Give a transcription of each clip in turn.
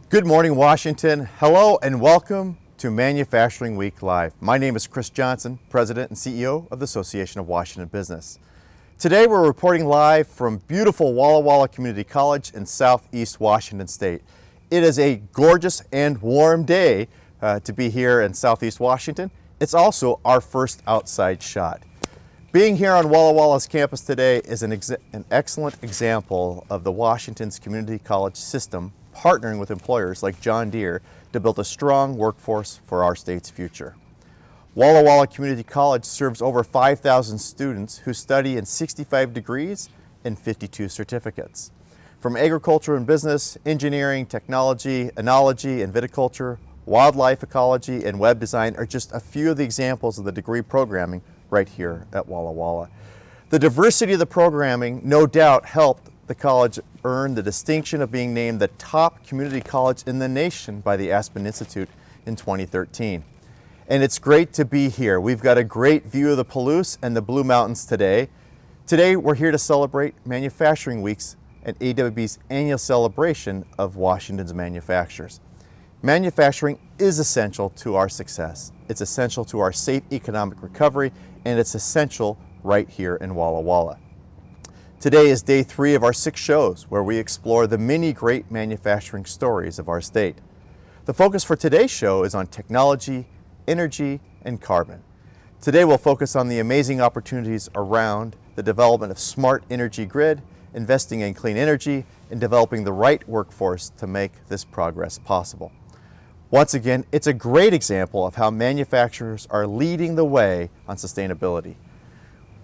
Good morning, Washington. Hello and welcome to Manufacturing Week Live. My name is Chris Johnson, President and CEO of the Association of Washington Business. Today we're reporting live from beautiful Walla Walla Community College in southeast Washington State. It is a gorgeous and warm day to be here in southeast Washington. It's also our first outside shot. Being here on Walla Walla's campus today is an excellent example of the Washington's community college system partnering with employers like John Deere to build a strong workforce for our state's future. Walla Walla Community College serves over 5,000 students who study in 65 degrees and 52 certificates. From agriculture and business, engineering, technology, enology and viticulture, wildlife ecology, and web design are just a few of the examples of the degree programming right here at Walla Walla. The diversity of the programming no doubt helped the college earned the distinction of being named the top community college in the nation by the Aspen Institute in 2013. And it's great to be here. We've got a great view of the Palouse and the Blue Mountains today. Today we're here to celebrate Manufacturing Weeks and AWB's annual celebration of Washington's manufacturers. Manufacturing is essential to our success. It's essential to our safe economic recovery, and it's essential right here in Walla Walla. Today is day 3 of our 6 shows where we explore the many great manufacturing stories of our state. The focus for today's show is on technology, energy, and carbon. Today we'll focus on the amazing opportunities around the development of smart energy grid, investing in clean energy, and developing the right workforce to make this progress possible. Once again, it's a great example of how manufacturers are leading the way on sustainability.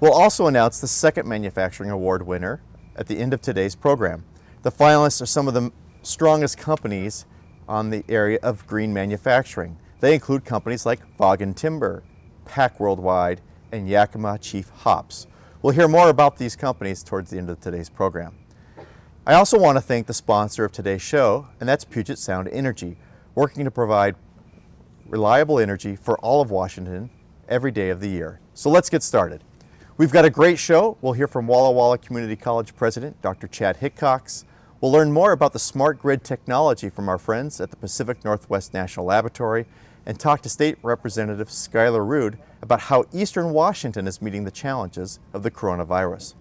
We'll also announce the second Manufacturing Award winner at the end of today's program. The finalists are some of the strongest companies on the area of green manufacturing. They include companies like Vaughan Timber, Pack Worldwide, and Yakima Chief Hops. We'll hear more about these companies towards the end of today's program. I also want to thank the sponsor of today's show, and that's Puget Sound Energy, working to provide reliable energy for all of Washington every day of the year. So let's get started. We've got a great show. We'll hear from Walla Walla Community College President, Dr. Chad Hickox. We'll learn more about the smart grid technology from our friends at the Pacific Northwest National Laboratory and talk to State Representative Skylerrood about how Eastern Washington is meeting the challenges of the coronavirus.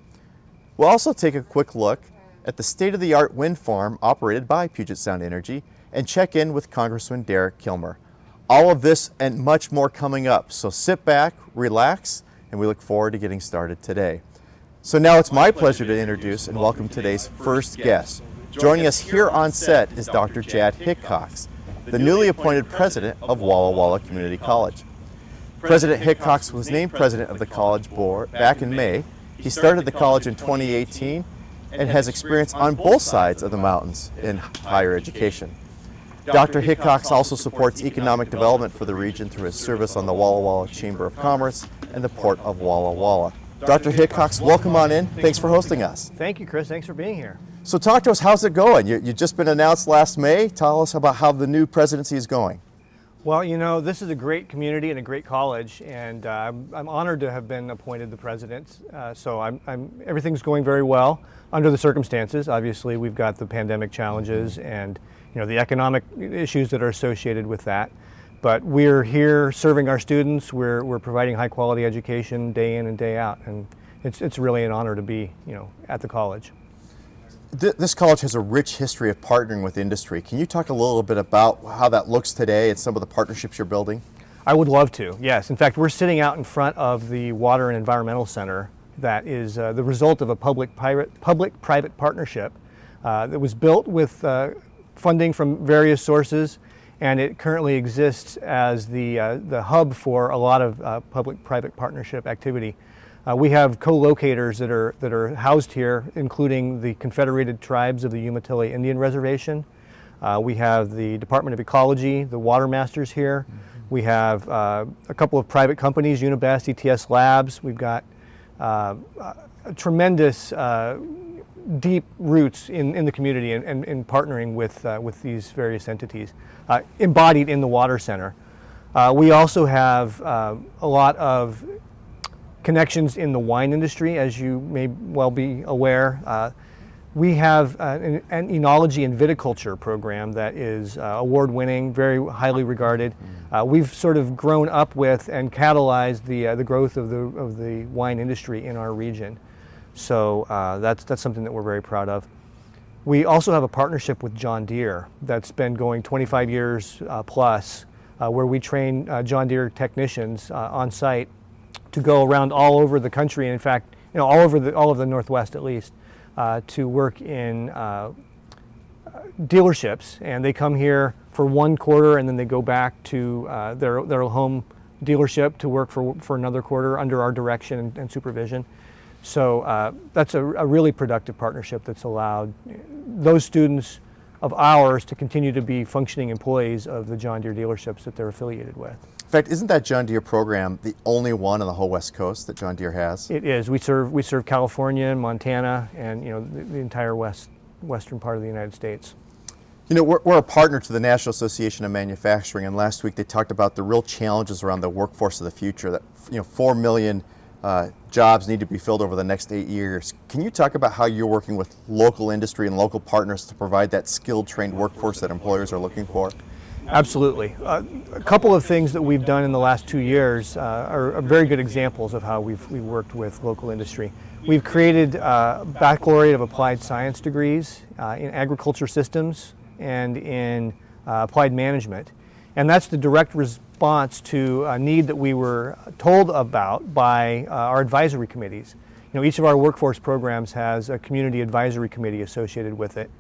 We'll also take a quick look at the state-of-the-art wind farm operated by Puget Sound Energy and check in with Congressman Derek Kilmer. All of this and much more coming up, so sit back, relax, and we look forward to getting started today. So now it's my pleasure to introduce and welcome today's first guest. Joining us here on set is Dr. Chad Hickox, the newly appointed president of Walla Walla Community College. President Hickox was named president of the college board back in May. He started the college in 2018 and has experience on both sides of the mountains in higher education. Dr. Hickox also supports economic development for the region through his service on the Walla Walla Chamber of Commerce and the Port of Walla Walla. Dr. Hickox, welcome on in. Thanks for hosting us. Thank you, Chris. Thanks for being here. So talk to us, how's it going? You've just been announced last May. Tell us about how the new presidency is going. Well, you know, this is a great community and a great college, and I'm honored to have been appointed the president. So everything's going very well under the circumstances. Obviously, we've got the pandemic challenges and the economic issues that are associated with that. But we're here serving our students. We're providing high quality education day in and day out, and it's really an honor to be at the college. This college has a rich history of partnering with industry. Can you talk a little bit about how that looks today and some of the partnerships you're building? I would love to, yes. In fact, we're sitting out in front of the Water and Environmental Center that is the result of a public-private partnership that was built with funding from various sources, and it currently exists as the hub for a lot of public-private partnership activity. We have co-locators that are housed here, including the Confederated Tribes of the Umatilla Indian Reservation. We have the Department of Ecology, the Water Masters here. We have a couple of private companies, Unibest, ETS Labs. We've got tremendous deep roots in the community and in partnering with these various entities embodied in the Water Center. We also have a lot of connections in the wine industry, as you may well be aware. We have an enology and viticulture program that is award-winning, very highly regarded. We've sort of grown up with and catalyzed the growth of the wine industry in our region. So that's something that we're very proud of. We also have a partnership with John Deere that's been going 25 years plus, where we train John Deere technicians on site to go around all over the country, and in fact, all of the Northwest at least, to work in dealerships. And they come here for 1 quarter and then they go back to their home dealership to work for another quarter under our direction and supervision. So that's a really productive partnership that's allowed those students of ours to continue to be functioning employees of the John Deere dealerships that they're affiliated with. In fact, isn't that John Deere program the only one on the whole West Coast that John Deere has? It is. We serve California and Montana and the entire western part of the United States. We're a partner to the National Association of Manufacturing, and last week they talked about the real challenges around the workforce of the future, that 4 million jobs need to be filled over the next 8 years. Can you talk about how you're working with local industry and local partners to provide that skilled, trained workforce that employers are looking for? Absolutely. A couple of things that we've done in the last 2 years are very good examples of how we've worked with local industry. We've created a baccalaureate of applied science degrees in agriculture systems and in applied management. And that's the direct response to a need that we were told about by our advisory committees. Each of our workforce programs has a community advisory committee associated with it.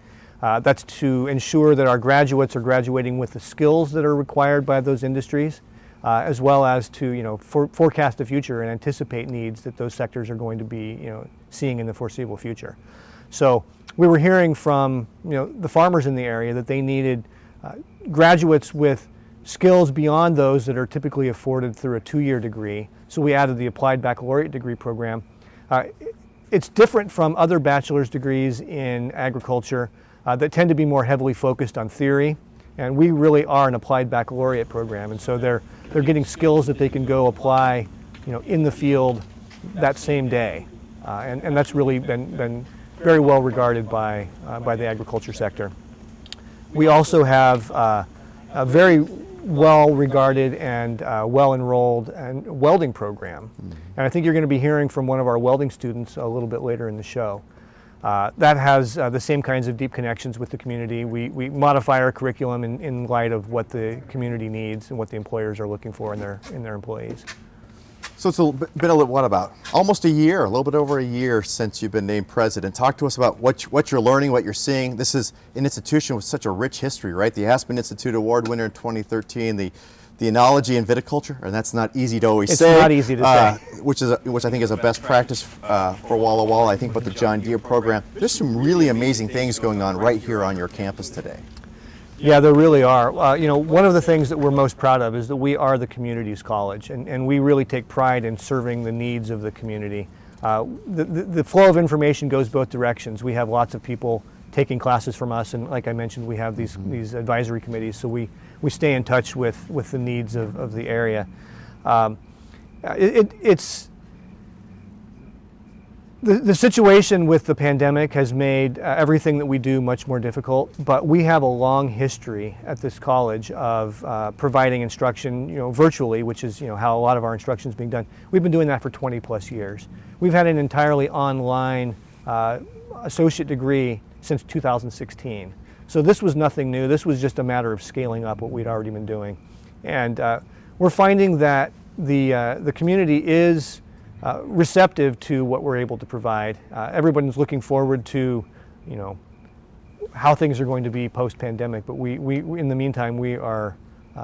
That's to ensure that our graduates are graduating with the skills that are required by those industries, as well as to forecast the future and anticipate needs that those sectors are going to be seeing in the foreseeable future. So we were hearing from the farmers in the area that they needed graduates with skills beyond those that are typically afforded through a 2-year degree. So we added the applied baccalaureate degree program. It's different from other bachelor's degrees in agriculture that tend to be more heavily focused on theory, and we really are an applied baccalaureate program, and so they're getting skills that they can go apply in the field that same day, and that's really been very well regarded by the agriculture sector. We also have a very well regarded and well enrolled and welding program, and I think you're going to be hearing from one of our welding students a little bit later in the show. That has the same kinds of deep connections with the community. We modify our curriculum in light of what the community needs and what the employers are looking for in their employees. So it's been almost a year, a little bit over a year since you've been named president. Talk to us about what you're learning, what you're seeing. This is an institution with such a rich history, right? The Aspen Institute Award winner in 2013, the enology and viticulture, and that's not easy to always say. It's not easy to say. Which I think is a best practice for Walla Walla. I think about the John Deere program. There's some really amazing things going on right here on your campus today. Yeah, there really are. One of the things that we're most proud of is that we are the community's college, and we really take pride in serving the needs of the community. The flow of information goes both directions. We have lots of people taking classes from us, and like I mentioned, we have these advisory committees, so we stay in touch with the needs of the area. The situation with the pandemic has made everything that we do much more difficult, but we have a long history at this college of providing instruction, virtually, which is how a lot of our instruction is being done. We've been doing that for 20 plus years. We've had an entirely online associate degree since 2016. So this was nothing new. This was just a matter of scaling up what we'd already been doing. And we're finding that the community is receptive to what we're able to provide. Everyone's looking forward to, how things are going to be post-pandemic, but we in the meantime, we are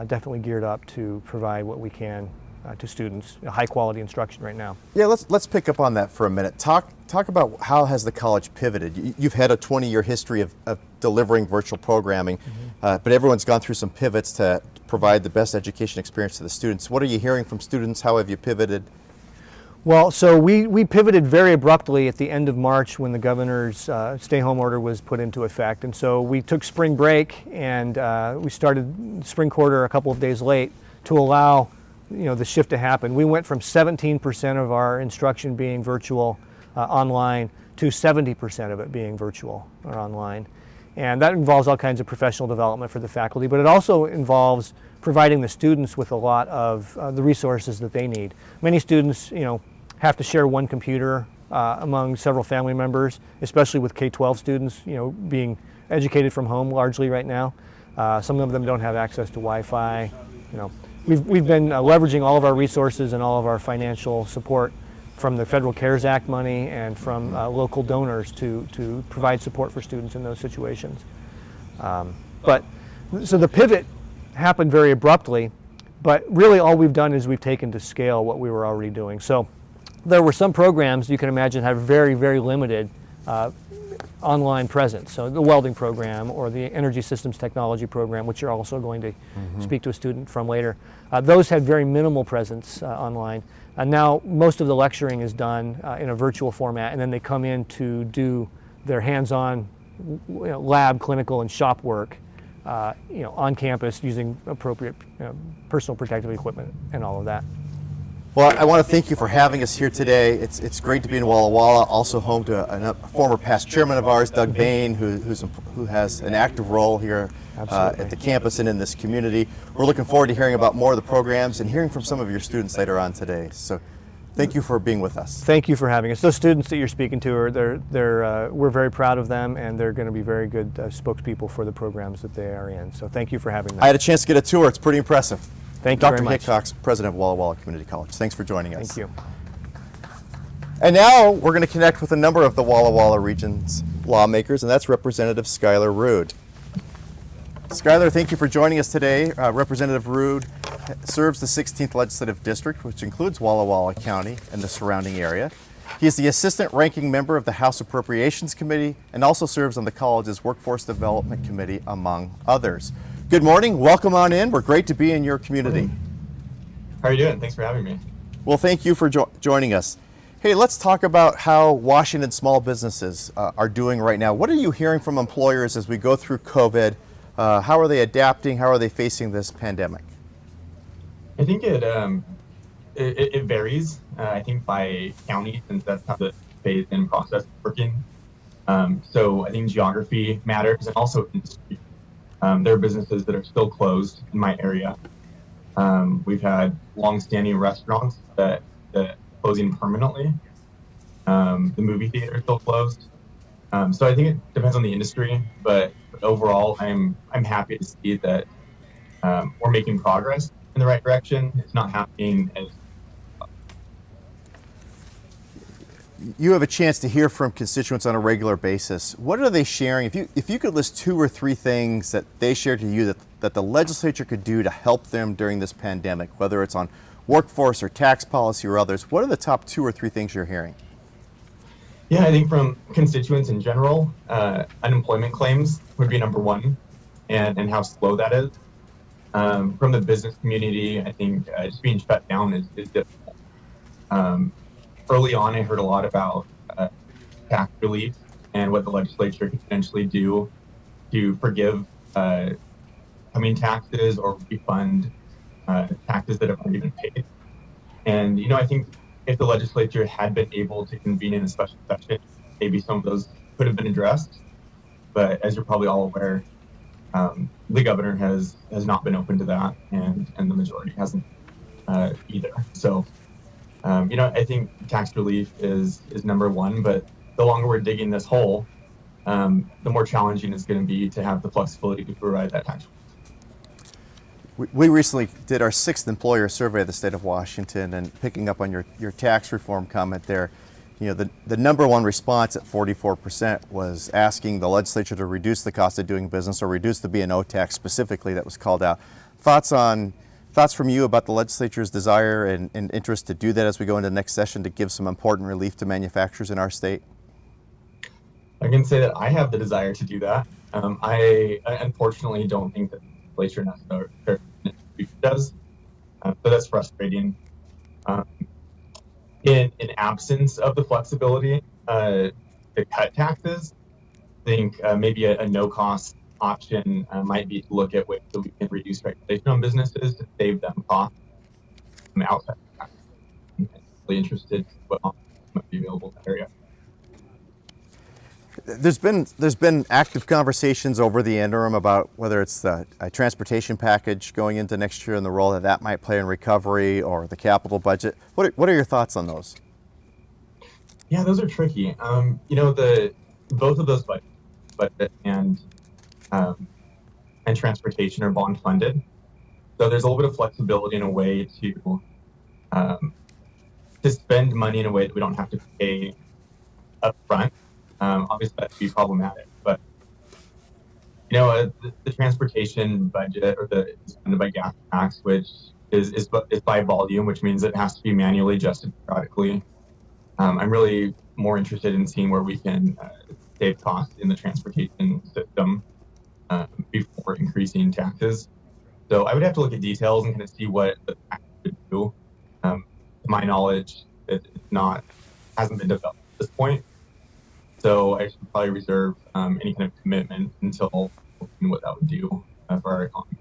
definitely geared up to provide what we can to students, high-quality instruction right now. Yeah, let's pick up on that for a minute. Talk about how has the college pivoted. You've had a 20-year history of delivering virtual programming, but everyone's gone through some pivots to provide the best education experience to the students. What are you hearing from students? How have you pivoted? Well, so we pivoted very abruptly at the end of March when the governor's stay-home order was put into effect. And so we took spring break and we started spring quarter a couple of days late to allow the shift to happen. We went from 17% of our instruction being virtual online to 70% of it being virtual or online. And that involves all kinds of professional development for the faculty, but it also involves providing the students with a lot of the resources that they need. Many students, have to share one computer among several family members, especially with K-12 students, being educated from home largely right now. Some of them don't have access to Wi-Fi. We've been leveraging all of our resources and all of our financial support from the Federal CARES Act money and from local donors to provide support for students in those situations. So the pivot happened very abruptly, but really all we've done is we've taken to scale what we were already doing. So there were some programs you can imagine had very, very limited online presence. So the welding program or the energy systems technology program, which you're also going to speak to a student from later, those had very minimal presence online. Now most of the lecturing is done in a virtual format, and then they come in to do their hands-on lab, clinical, and shop work on campus using appropriate personal protective equipment and all of that. Well, I want to thank you for having us here today. It's great to be in Walla Walla, also home to a former past chairman of ours, Doug Bain, who has an active role here at the campus and in this community. We're looking forward to hearing about more of the programs and hearing from some of your students later on today. So thank you for being with us. Thank you for having us. Those students that you're speaking to, we're very proud of them, and they're going to be very good spokespeople for the programs that they are in. So thank you for having them. I had a chance to get a tour. It's pretty impressive. Thank you very Dr. much. Hickox, president of Walla Walla Community College. Thanks for joining us. Thank you. And now we're going to connect with a number of the Walla Walla region's lawmakers, and that's Representative Skylerrood. Skyler, thank you for joining us today. Representative Rood serves the 16th Legislative District, which includes Walla Walla County and the surrounding area. He is the assistant ranking member of the House Appropriations Committee and also serves on the college's Workforce Development Committee, among others. Good morning. Welcome on in. We're great to be in your community. How are you doing? Thanks for having me. Well, thank you for joining us. Hey, let's talk about how Washington small businesses are doing right now. What are you hearing from employers as we go through COVID? How are they adapting? How are they facing this pandemic? I think it varies. I think by county, since that's how the phase-in process is working. So I think geography matters, and also industry. There are businesses that are still closed in my area. We've had long-standing restaurants that closing permanently. The movie theater is still closed. So I think it depends on the industry, but overall, I'm happy to see that we're making progress in the right direction. It's not happening as you have a chance to hear from constituents on a regular basis. What are they sharing? If you could list 2 or 3 things that they share to you that the legislature could do to help them during this pandemic, whether it's on workforce or tax policy or others, what are the top 2 or 3 things you're hearing? Yeah, I think from constituents in general, unemployment claims would be number 1, and how slow that is. From the business community, I think just being shut down is difficult. Early on, I heard a lot about tax relief and what the legislature could potentially do to forgive coming taxes or refund taxes that have already been paid. And, I think if the legislature had been able to convene in a special session, maybe some of those could have been addressed. But as you're probably all aware, the governor has not been open to that, and the majority hasn't either. So, I think tax relief is number 1, but the longer we're digging this hole, the more challenging it's going to be to have the flexibility to provide that tax relief. We recently did our 6th employer survey of the state of Washington, and picking up on your tax reform comment there, the number 1 response at 44% was asking the legislature to reduce the cost of doing business or reduce the B&O tax specifically that was called out. Thoughts from you about the legislature's desire and interest to do that as we go into the next session to give some important relief to manufacturers in our state? I can say that I have the desire to do that. I unfortunately don't think that the legislature necessarily does, so that's frustrating. In absence of the flexibility to cut taxes, I think maybe a no-cost option might be to look at ways that we can reduce regulation on businesses to save them costs from outside taxes. I'm really interested in what options might be available in that area. There's been active conversations over the interim about whether it's the transportation package going into next year and the role that that might play in recovery, or the capital budget. What are your thoughts on those? Yeah, those are tricky. Both of those budget and transportation are bond funded, so there's a little bit of flexibility in a way to spend money in a way that we don't have to pay up front. Obviously, that would be problematic, but the transportation budget, or is funded by gas tax, which is by volume, which means it has to be manually adjusted periodically. I'm really more interested in seeing where we can save costs in the transportation system before increasing taxes. So I would have to look at details and kind of see what the tax would do. To my knowledge, hasn't been developed at this point. So I should probably reserve any kind of commitment until looking what that would do for our economy.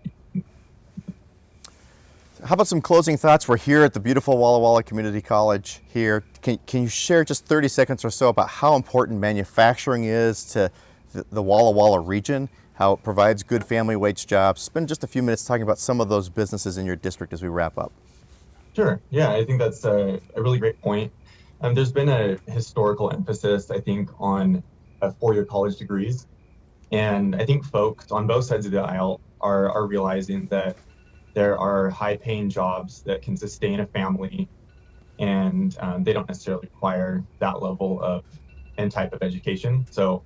How about some closing thoughts? We're here at the beautiful Walla Walla Community College here. Can you share just 30 seconds or so about how important manufacturing is to the Walla Walla region, how it provides good family wage jobs? Spend just a few minutes talking about some of those businesses in your district as we wrap up. Sure. Yeah, I think that's a really great point. There's been a historical emphasis, I think, on four-year college degrees. And I think folks on both sides of the aisle are realizing that there are high-paying jobs that can sustain a family, and they don't necessarily require that level of and type of education. So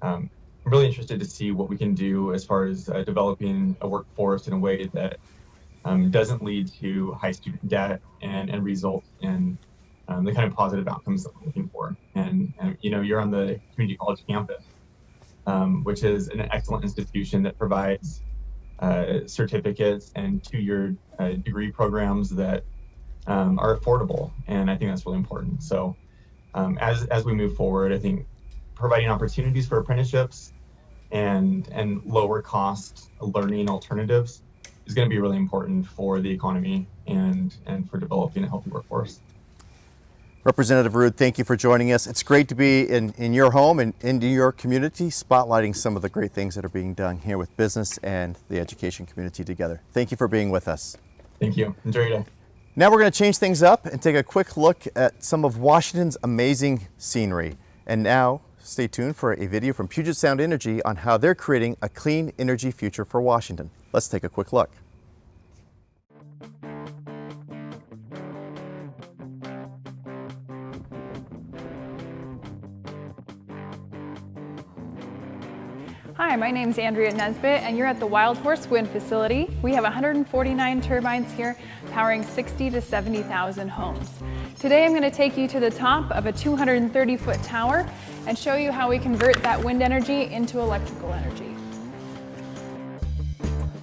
I'm really interested to see what we can do as far as developing a workforce in a way that doesn't lead to high student debt and results in the kind of positive outcomes that we're looking for. And you're on the community college campus, which is an excellent institution that provides certificates and two-year degree programs that are affordable, and I think that's really important. So as we move forward, I think providing opportunities for apprenticeships and lower cost learning alternatives is going to be really important for the economy and for developing a healthy workforce. Representative Rood, thank you for joining us. It's great to be in your home and into your community, spotlighting some of the great things that are being done here with business and the education community together. Thank you for being with us. Thank you. Enjoy your day. Now we're going to change things up and take a quick look at some of Washington's amazing scenery. And now, stay tuned for a video from Puget Sound Energy on how they're creating a clean energy future for Washington. Let's take a quick look. Hi, my name is Andrea Nesbitt, and you're at the Wild Horse Wind Facility. We have 149 turbines here, powering 60 to 70,000 homes. Today I'm going to take you to the top of a 230-foot tower and show you how we convert that wind energy into electrical energy.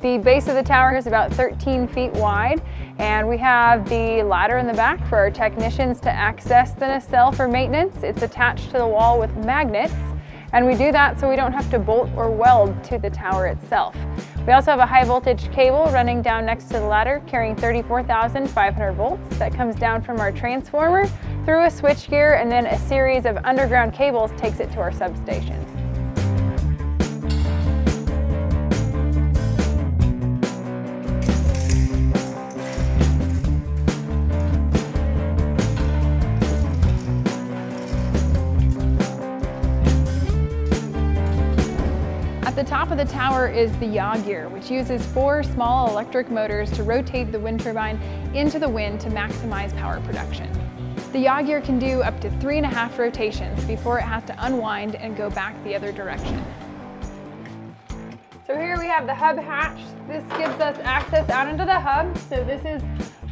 The base of the tower is about 13 feet wide, and we have the ladder in the back for our technicians to access the nacelle for maintenance. It's attached to the wall with magnets. And we do that so we don't have to bolt or weld to the tower itself. We also have a high voltage cable running down next to the ladder carrying 34,500 volts that comes down from our transformer through a switchgear, and then a series of underground cables takes it to our substation. At the top of the tower is the yaw gear, which uses 4 small electric motors to rotate the wind turbine into the wind to maximize power production. The yaw gear can do up to 3.5 rotations before it has to unwind and go back the other direction. So here we have the hub hatch. This gives us access out into the hub. So this is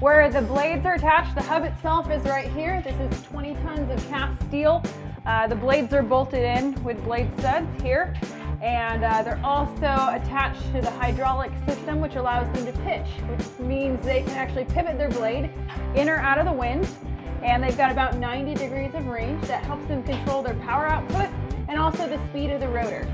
where the blades are attached. The hub itself is right here. This is 20 tons of cast steel. The blades are bolted in with blade studs here. And they're also attached to the hydraulic system, which allows them to pitch, which means they can actually pivot their blade in or out of the wind. And they've got about 90 degrees of range that helps them control their power output and also the speed of the rotor.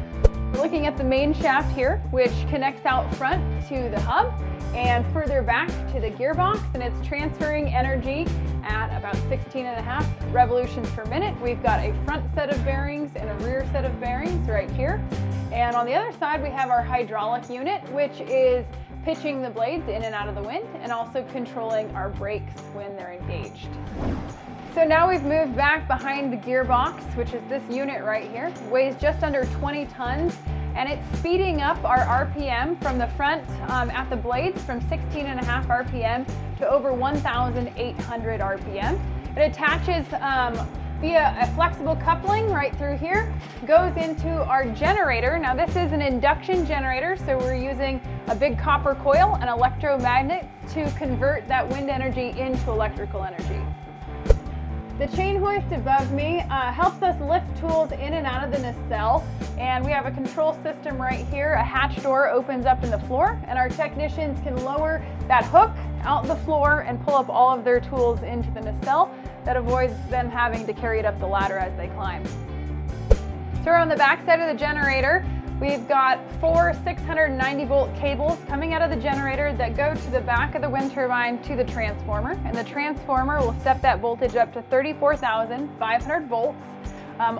We're looking at the main shaft here, which connects out front to the hub and further back to the gearbox, and it's transferring energy at about 16.5 revolutions per minute. We've got a front set of bearings and a rear set of bearings right here. And on the other side, we have our hydraulic unit, which is pitching the blades in and out of the wind and also controlling our brakes when they're engaged. So now we've moved back behind the gearbox, which is this unit right here. It weighs just under 20 tons, and it's speeding up our RPM from the front at the blades from 16.5 RPM to over 1,800 RPM. It attaches via a flexible coupling right through here, goes into our generator. Now this is an induction generator, so we're using a big copper coil and electromagnet to convert that wind energy into electrical energy. The chain hoist above me helps us lift tools in and out of the nacelle, and we have a control system right here. A hatch door opens up in the floor, and our technicians can lower that hook out the floor and pull up all of their tools into the nacelle. That avoids them having to carry it up the ladder as they climb. So we're on the back side of the generator. We've got 4 690 volt cables coming out of the generator that go to the back of the wind turbine to the transformer, and the transformer will step that voltage up to 34,500 volts.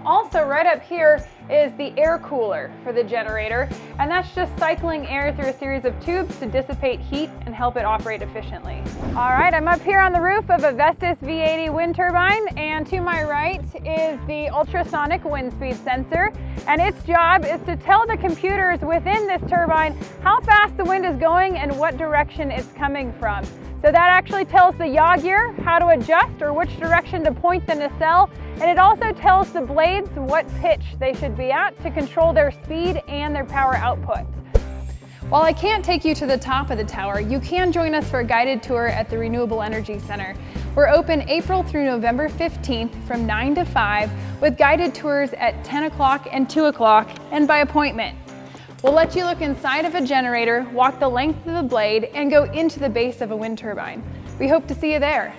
Also right up here is the air cooler for the generator, and that's just cycling air through a series of tubes to dissipate heat and help it operate efficiently. All right, I'm up here on the roof of a Vestas V80 wind turbine, and to my right is the ultrasonic wind speed sensor, and its job is to tell the computers within this turbine how fast the wind is going and what direction it's coming from. So that actually tells the yaw gear how to adjust or which direction to point the nacelle, and it also tells the blades what pitch they should be at to control their speed and their power output. While I can't take you to the top of the tower, you can join us for a guided tour at the Renewable Energy Center. We're open April through November 15th from 9 to 5 with guided tours at 10 o'clock and 2 o'clock and by appointment. We'll let you look inside of a generator, walk the length of the blade, and go into the base of a wind turbine. We hope to see you there.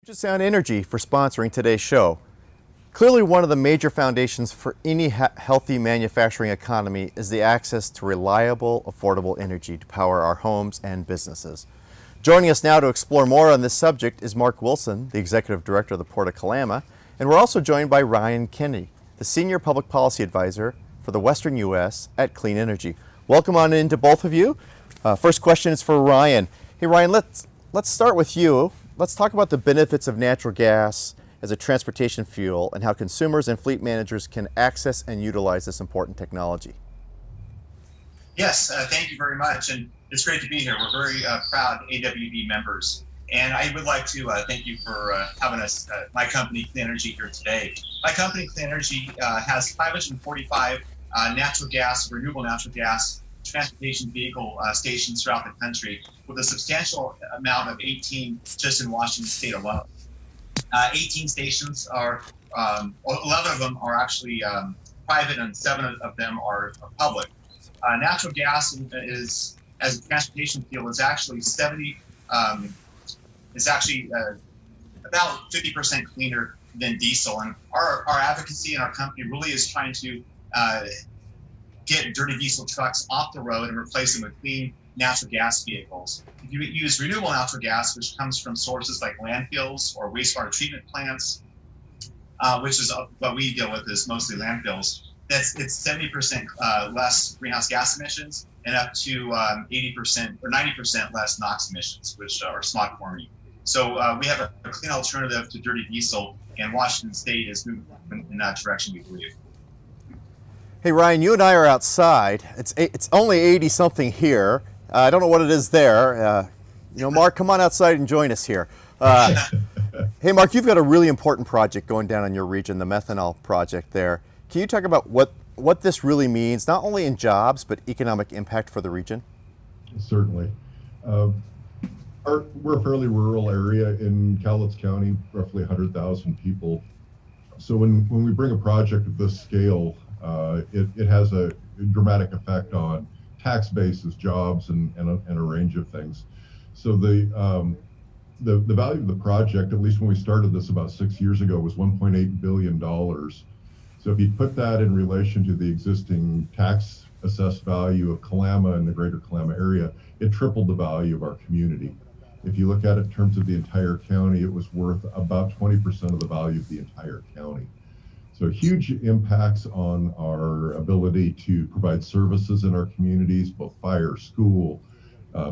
Puget Sound Energy for sponsoring today's show. Clearly, one of the major foundations for any healthy manufacturing economy is the access to reliable, affordable energy to power our homes and businesses. Joining us now to explore more on this subject is Mark Wilson, the Executive Director of the Port of Kalama, and we're also joined by Ryan Kennedy, the Senior Public Policy Advisor for the Western U.S. at Clean Energy. Welcome on in to both of you. First question is for Ryan. Hey Ryan, let's start with you. Let's talk about the benefits of natural gas as a transportation fuel and how consumers and fleet managers can access and utilize this important technology. Yes, thank you very much, and it's great to be here. We're very proud AWB members, and I would like to thank you for having us, my company, Clean Energy, here today. My company, Clean Energy, has 545 renewable natural gas transportation vehicle stations throughout the country, with a substantial amount of 18 just in Washington State alone. 18 stations are, 11 of them are actually private, and 7 of them are public. Natural gas is, as a transportation fuel, is actually about 50% cleaner than diesel. And our advocacy and our company really is trying to get dirty diesel trucks off the road and replace them with clean natural gas vehicles. If you use renewable natural gas, which comes from sources like landfills or wastewater treatment plants, which is what we deal with is mostly landfills, it's 70% less greenhouse gas emissions and up to 80% or 90% less NOx emissions, which are smog forming. So we have a clean alternative to dirty diesel, and Washington State is moving in that direction, we believe. Hey Ryan, you and I are outside. It's only 80-something here. I don't know what it is there. Mark, come on outside and join us here. Hey Mark, you've got a really important project going down in your region, the Methanol Project there. Can you talk about what this really means, not only in jobs, but economic impact for the region? Certainly. We're a fairly rural area in Cowlitz County, roughly 100,000 people. So when we bring a project of this scale, it has a dramatic effect on tax bases, jobs, and a range of things. So the value of the project, at least when we started this about 6 years ago, was $1.8 billion. So if you put that in relation to the existing tax assessed value of Kalama and the greater Kalama area, it tripled the value of our community. If you look at it in terms of the entire county, it was worth about 20% of the value of the entire county. So huge impacts on our ability to provide services in our communities, both fire, school,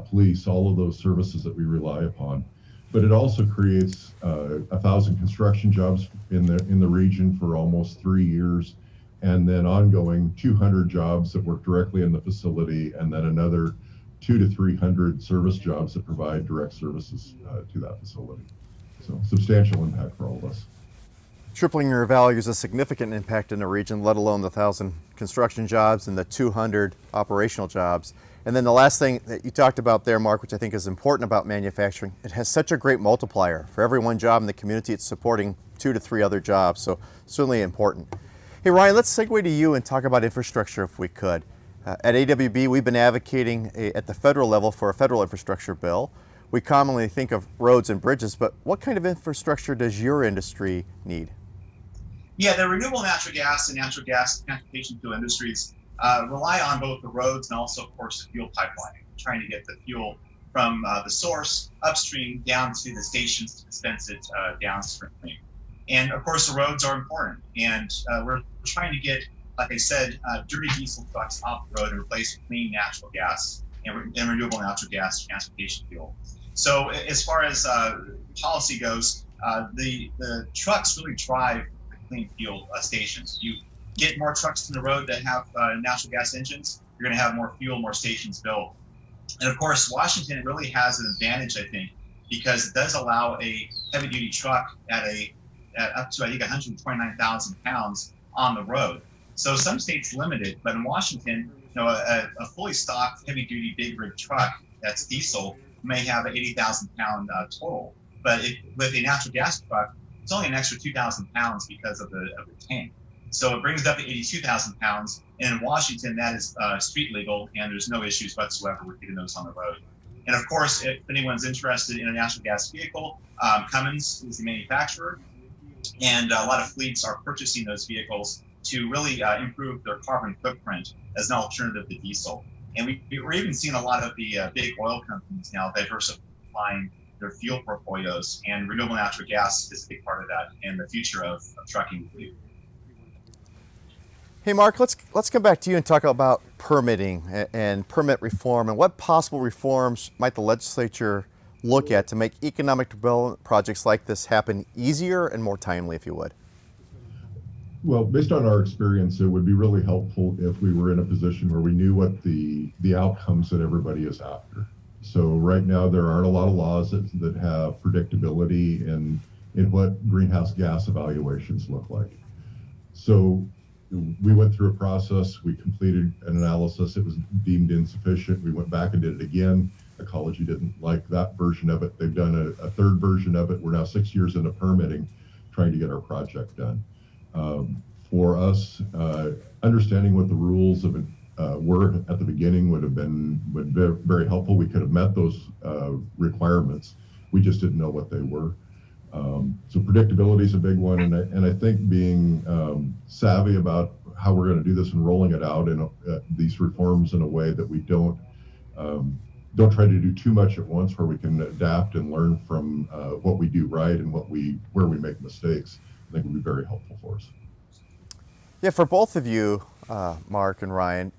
police, all of those services that we rely upon. But it also creates 1,000 construction jobs in the region for almost 3 years, and then ongoing 200 jobs that work directly in the facility, and then another 200 to 300 service jobs that provide direct services to that facility. So substantial impact for all of us. Tripling your value is a significant impact in the region, let alone the 1,000 construction jobs and the 200 operational jobs. And then the last thing that you talked about there, Mark, which I think is important about manufacturing, it has such a great multiplier. For every one job in the community, it's supporting 2 to 3 other jobs, so certainly important. Hey Ryan, let's segue to you and talk about infrastructure if we could. At AWB, we've been advocating at the federal level for a federal infrastructure bill. We commonly think of roads and bridges, but what kind of infrastructure does your industry need? Yeah, the renewable natural gas and natural gas transportation fuel industries rely on both the roads and also, of course, the fuel pipelining, trying to get the fuel from the source upstream down to the stations to dispense it downstream. And of course, the roads are important. And we're trying to get, like I said, dirty diesel trucks off the road and replace with clean natural gas and renewable natural gas transportation fuel. So as far as policy goes, the trucks really drive the clean fuel stations. You get more trucks on the road that have natural gas engines, you're going to have more fuel, more stations built. And of course, Washington really has an advantage, I think, because it does allow a heavy-duty truck at up to, I think, 129,000 pounds on the road. So some states limit it, but in Washington, a fully stocked heavy-duty big rig truck that's diesel may have an 80,000 pound total. But with a natural gas truck, it's only an extra 2,000 pounds because of the tank. So it brings it up to 82,000 pounds. And in Washington, that is street legal, and there's no issues whatsoever with getting those on the road. And of course, if anyone's interested in a natural gas vehicle, Cummins is the manufacturer, and a lot of fleets are purchasing those vehicles to really improve their carbon footprint as an alternative to diesel. And we're even seeing a lot of the big oil companies now diversifying their fuel portfolios, and renewable natural gas is a big part of that and the future of trucking. Hey Mark, let's come back to you and talk about permitting and permit reform, and what possible reforms might the legislature look at to make economic development projects like this happen easier and more timely, if you would. Well, based on our experience, it would be really helpful if we were in a position where we knew what the outcomes that everybody is after. So right now, there aren't a lot of laws that have predictability in what greenhouse gas evaluations look like. So we went through a process, we completed an analysis, it was deemed insufficient, we went back and did it again. Ecology didn't like that version of it. They've done a third version of it. We're now 6 years into permitting, trying to get our project done. For us, understanding what the rules of were at the beginning would be very helpful. We could have met those requirements. We just didn't know what they were. So predictability is a big one, and I think being savvy about how we're going to do this and rolling it out in these reforms in a way that we don't try to do too much at once, where we can adapt and learn from what we do right and where we make mistakes, I think would be very helpful for us. Yeah, for both of you, Mark and Ryan,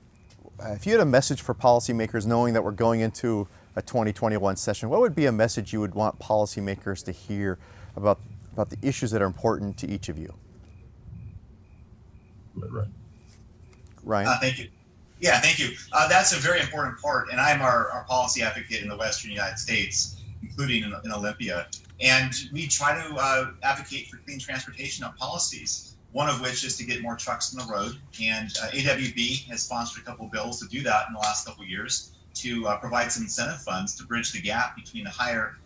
if you had a message for policymakers knowing that we're going into a 2021 session, what would be a message you would want policymakers to hear about the issues that are important to each of you? Ryan? Thank you. Yeah, thank you. That's a very important part, and I'm our policy advocate in the Western United States, including in Olympia. And we try to advocate for clean transportation policies, one of which is to get more trucks on the road. And AWB has sponsored a couple of bills to do that in the last couple of years, to provide some incentive funds to bridge the gap between the higher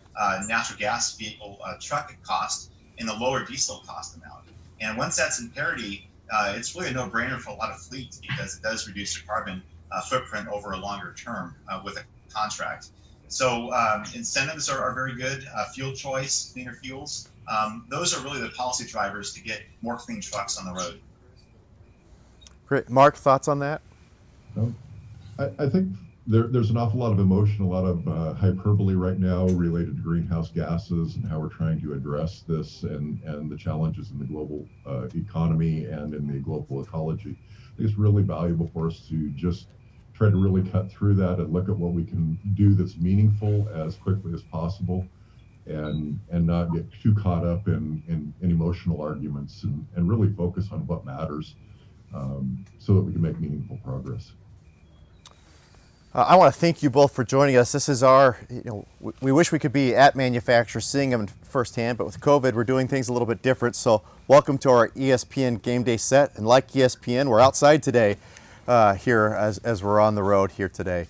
natural gas vehicle truck cost and the lower diesel cost amount. And once that's in parity, it's really a no-brainer for a lot of fleets, because it does reduce the carbon footprint over a longer term with a contract. So incentives are very good. Fuel choice, cleaner fuels. Those are really the policy drivers to get more clean trucks on the road. Great. Mark, thoughts on that? I think there's an awful lot of emotion, a lot of hyperbole right now related to greenhouse gases and how we're trying to address this and the challenges in the global economy and in the global ecology. I think it's really valuable for us to just try to really cut through that and look at what we can do that's meaningful as quickly as possible, and not get too caught up in emotional arguments and really focus on what matters, so that we can make meaningful progress. I want to thank you both for joining us. This is our, we wish we could be at manufacturers, seeing them firsthand, but with COVID, we're doing things a little bit different. So welcome to our ESPN Game Day set. And like ESPN, we're outside today here as we're on the road here today.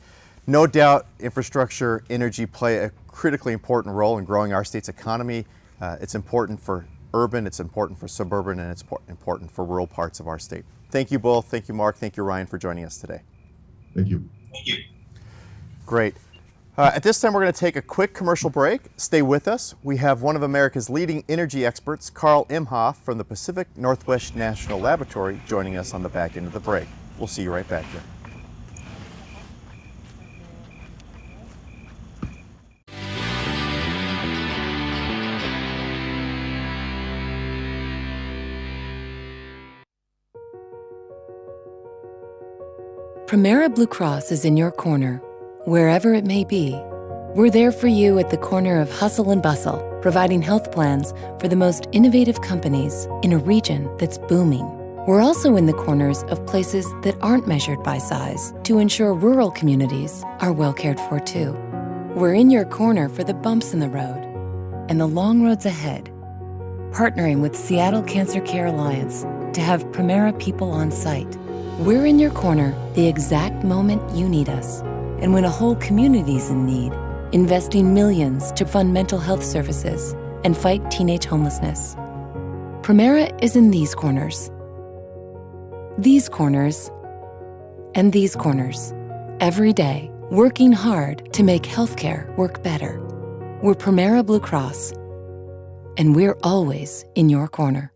No doubt infrastructure, energy play a critically important role in growing our state's economy. It's important for urban, it's important for suburban, and it's important for rural parts of our state. Thank you both. Thank you, Mark. Thank you, Ryan, for joining us today. Thank you. Thank you. Great. At this time, we're going to take a quick commercial break. Stay with us. We have one of America's leading energy experts, Carl Imhoff from the Pacific Northwest National Laboratory, joining us on the back end of the break. We'll see you right back here. Premera Blue Cross is in your corner, wherever it may be. We're there for you at the corner of hustle and bustle, providing health plans for the most innovative companies in a region that's booming. We're also in the corners of places that aren't measured by size to ensure rural communities are well cared for too. We're in your corner for the bumps in the road and the long roads ahead, partnering with Seattle Cancer Care Alliance to have Premera people on site. We're in your corner the exact moment you need us. And when a whole community's in need, investing millions to fund mental health services and fight teenage homelessness. Premera is in these corners, and these corners, every day, working hard to make healthcare work better. We're Premera Blue Cross, and we're always in your corner.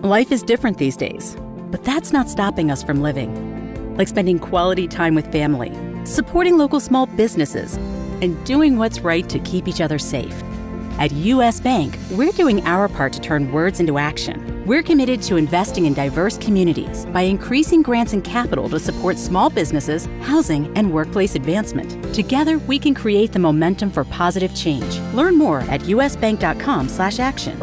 Life is different these days, but that's not stopping us from living. Like spending quality time with family, supporting local small businesses, and doing what's right to keep each other safe. At U.S. Bank, we're doing our part to turn words into action. We're committed to investing in diverse communities by increasing grants and capital to support small businesses, housing, and workplace advancement. Together, we can create the momentum for positive change. Learn more at usbank.com/action.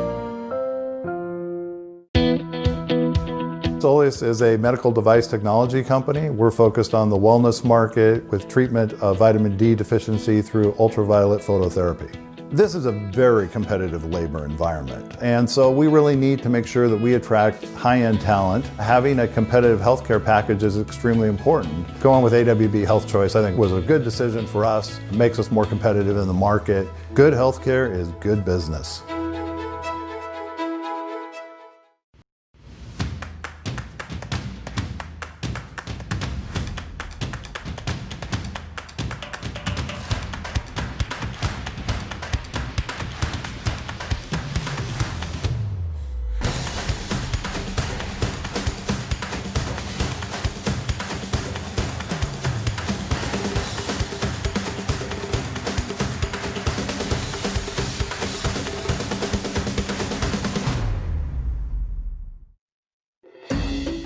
Soleus is a medical device technology company. We're focused on the wellness market with treatment of vitamin D deficiency through ultraviolet phototherapy. This is a very competitive labor environment, and so we really need to make sure that we attract high-end talent. Having a competitive healthcare package is extremely important. Going with AWB Health Choice, I think, was a good decision for us. It makes us more competitive in the market. Good healthcare is good business.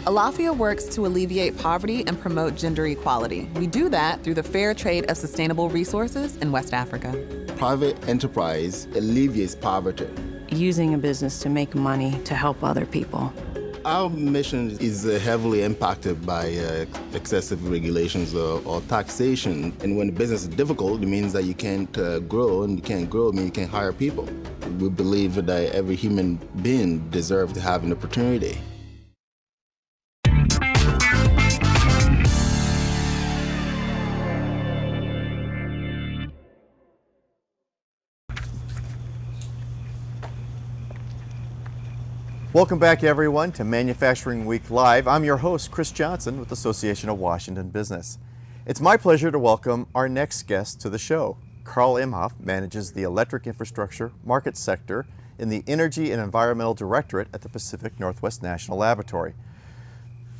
Alafia works to alleviate poverty and promote gender equality. We do that through the fair trade of sustainable resources in West Africa. Private enterprise alleviates poverty. Using a business to make money to help other people. Our mission is heavily impacted by excessive regulations or taxation. And when the business is difficult, it means that you can't grow, and you can't grow, it means you can't hire people. We believe that every human being deserves to have an opportunity. Welcome back, everyone, to Manufacturing Week Live. I'm your host, Chris Johnson with the Association of Washington Business. It's my pleasure to welcome our next guest to the show. Carl Imhoff manages the electric infrastructure market sector in the Energy and Environmental Directorate at the Pacific Northwest National Laboratory.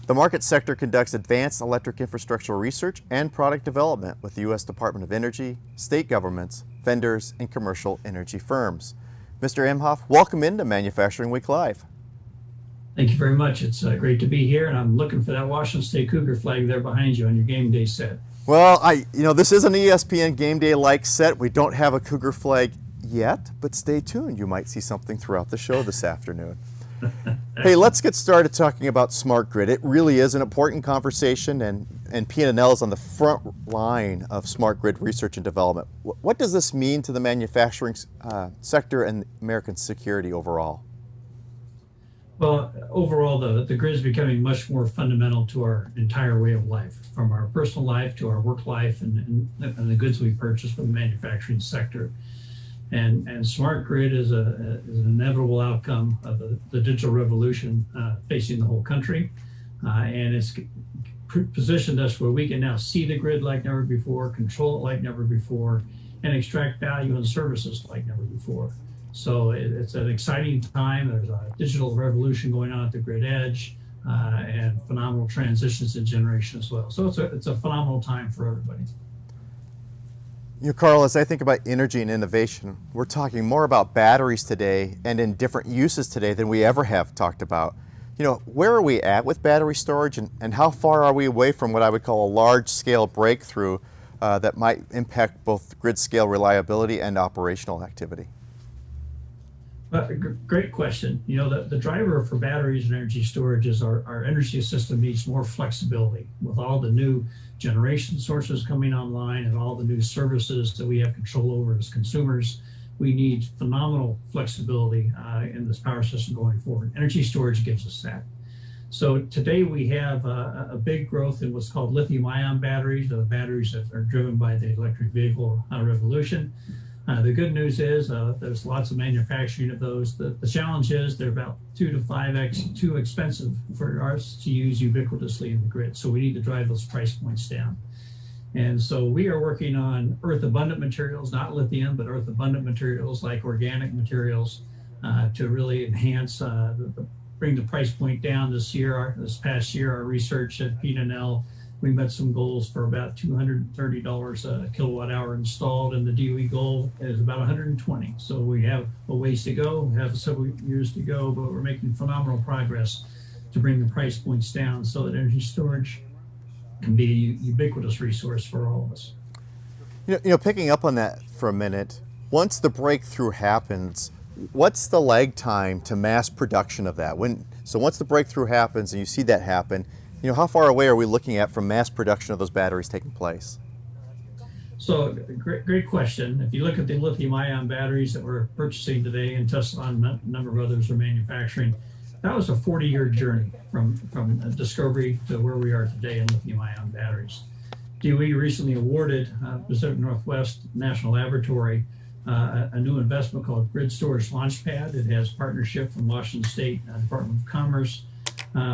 The market sector conducts advanced electric infrastructure research and product development with the U.S. Department of Energy, state governments, vendors, and commercial energy firms. Mr. Imhoff, welcome into Manufacturing Week Live. Thank you very much. It's great to be here, and I'm looking for that Washington State Cougar flag there behind you on your game day set. Well, this is an ESPN game day-like set. We don't have a Cougar flag yet, but stay tuned. You might see something throughout the show this afternoon. Hey, let's get started talking about smart grid. It really is an important conversation, and P&L is on the front line of smart grid research and development. What does this mean to the manufacturing sector and American security overall? Well, overall, the grid is becoming much more fundamental to our entire way of life, from our personal life to our work life and the goods we purchase from the manufacturing sector. And smart grid is an inevitable outcome of the digital revolution facing the whole country. And it's positioned us where we can now see the grid like never before, control it like never before, and extract value and services like never before. So it's an exciting time. There's a digital revolution going on at the grid edge and phenomenal transitions in generation as well. So it's a phenomenal time for everybody. Carl, as I think about energy and innovation, we're talking more about batteries today and in different uses today than we ever have talked about. Where are we at with battery storage, and how far are we away from what I would call a large-scale breakthrough that might impact both grid-scale reliability and operational activity? Great question. The driver for batteries and energy storage is our energy system needs more flexibility. With all the new generation sources coming online and all the new services that we have control over as consumers, we need phenomenal flexibility in this power system going forward. Energy storage gives us that. So today we have a big growth in what's called lithium-ion batteries, the batteries that are driven by the electric vehicle revolution. The good news is there's lots of manufacturing of those. The challenge is they're about 2 to 5x too expensive for us to use ubiquitously in the grid. So we need to drive those price points down. And so we are working on earth abundant materials, not lithium, but earth abundant materials like organic materials to really enhance, bring the price point down this past year. Our research at P&L, we met some goals for about $230 a kilowatt hour installed, and the DOE goal is about 120. So we have a ways to go, we have several years to go, but we're making phenomenal progress to bring the price points down so that energy storage can be a ubiquitous resource for all of us. Picking up on that for a minute, once the breakthrough happens, what's the lag time to mass production of that? So once the breakthrough happens and you see that happen, how far away are we looking at from mass production of those batteries taking place? So great question. If you look at the lithium-ion batteries that we're purchasing today, and Tesla and a number of others are manufacturing, that was a 40-year journey from discovery to where we are today in lithium-ion batteries. DOE recently awarded Pacific Northwest National Laboratory a new investment called Grid Storage Launchpad. It has partnership from Washington State Department of Commerce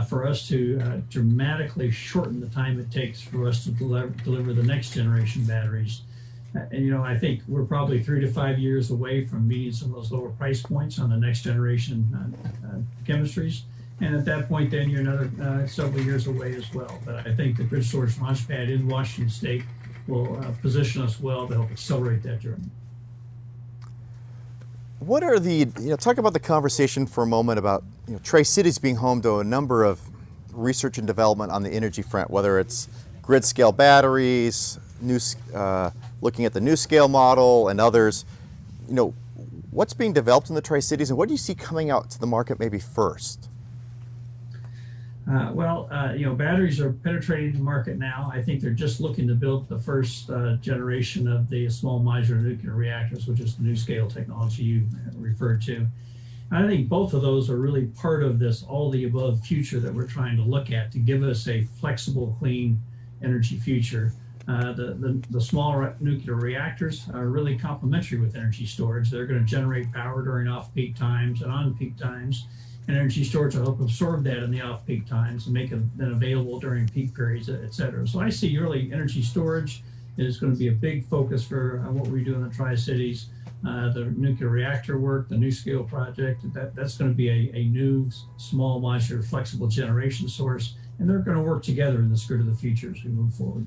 for us to dramatically shorten the time it takes for us to deliver the next generation batteries. And I think we're probably 3 to 5 years away from meeting some of those lower price points on the next generation chemistries. And at that point, then you're another several years away as well. But I think the Grid Storage Launchpad in Washington State will position us well to help accelerate that journey. What are talk about the conversation for a moment about Tri-Cities being home to a number of research and development on the energy front, whether it's grid scale batteries, looking at the new scale model and others. What's being developed in the Tri-Cities, and what do you see coming out to the market maybe first? Batteries are penetrating the market now. I think they're just looking to build the first generation of the small modular nuclear reactors, which is the new scale technology you referred to. And I think both of those are really part of this all-the-above future that we're trying to look at to give us a flexible, clean energy future. The small nuclear reactors are really complementary with energy storage. They're going to generate power during off-peak times and on-peak times. energy storage will help absorb that in the off-peak times and make it then available during peak periods, et cetera. So I see really energy storage is going to be a big focus for what we do in the Tri-Cities. The nuclear reactor work, the NuScale project, that's going to be a new small modular flexible generation source, and they're going to work together in the spirit of the future as we move forward.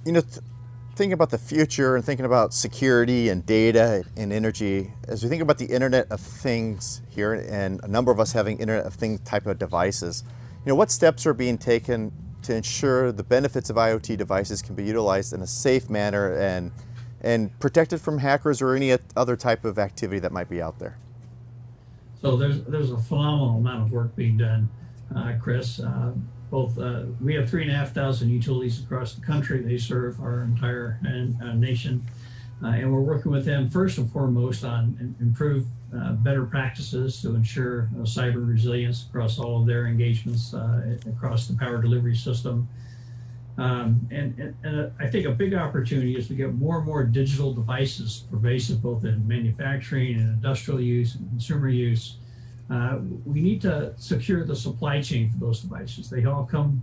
You know, thinking about the future and thinking about security and data and energy, as we think about the Internet of Things here, and a number of us having Internet of Things type of devices, you know, what steps are being taken to ensure the benefits of IoT devices can be utilized in a safe manner and protected from hackers or any other type of activity that might be out there? So there's a phenomenal amount of work being done, Chris. We have 3,500 utilities across the country. They serve our entire nation, and we're working with them first and foremost on improved better practices to ensure cyber resilience across all of their engagements across the power delivery system. And I think a big opportunity is to get more and more digital devices pervasive both in manufacturing and industrial use and consumer use. We need to secure the supply chain for those devices. They all come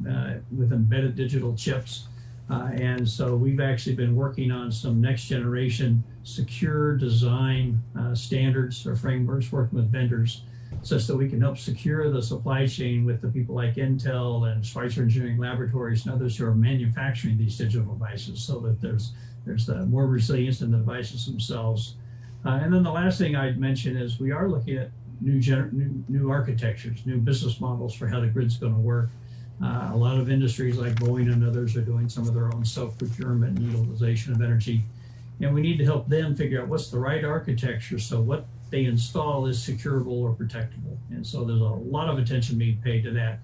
with embedded digital chips. And so we've actually been working on some next generation secure design standards or frameworks, working with vendors such that we can help secure the supply chain with the people like Intel and Schweitzer Engineering Laboratories and others who are manufacturing these digital devices, so that there's more resilience in the devices themselves. And then the last thing I'd mention is we are looking at new architectures, new business models for how the grid's going to work. A lot of industries like Boeing and others are doing some of their own self-procurement and utilization of energy. And we need to help them figure out what's the right architecture so what they install is securable or protectable. And so there's a lot of attention being paid to that.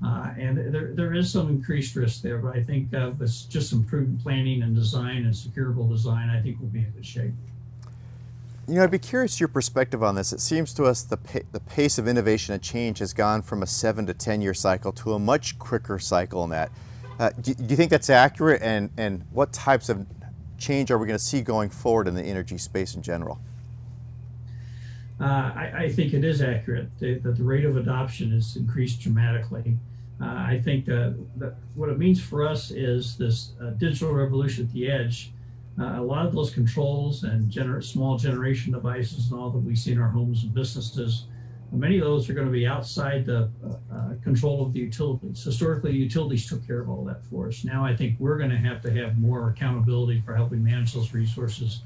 And there is some increased risk there, but I think with just some prudent planning and design and securable design, I think we'll be in good shape. You know, I'd be curious your perspective on this. It seems to us the pace of innovation and change has gone from a 7 to 10 year cycle to a much quicker cycle in that. Do you think that's accurate, and what types of change are we going to see going forward in the energy space in general? I think it is accurate that the rate of adoption has increased dramatically. I think that what it means for us is this digital revolution at the edge. A lot of those controls and small generation devices and all that we see in our homes and businesses, many of those are going to be outside the control of the utilities. Historically, utilities took care of all that for us. Now I think we're going to have more accountability for helping manage those resources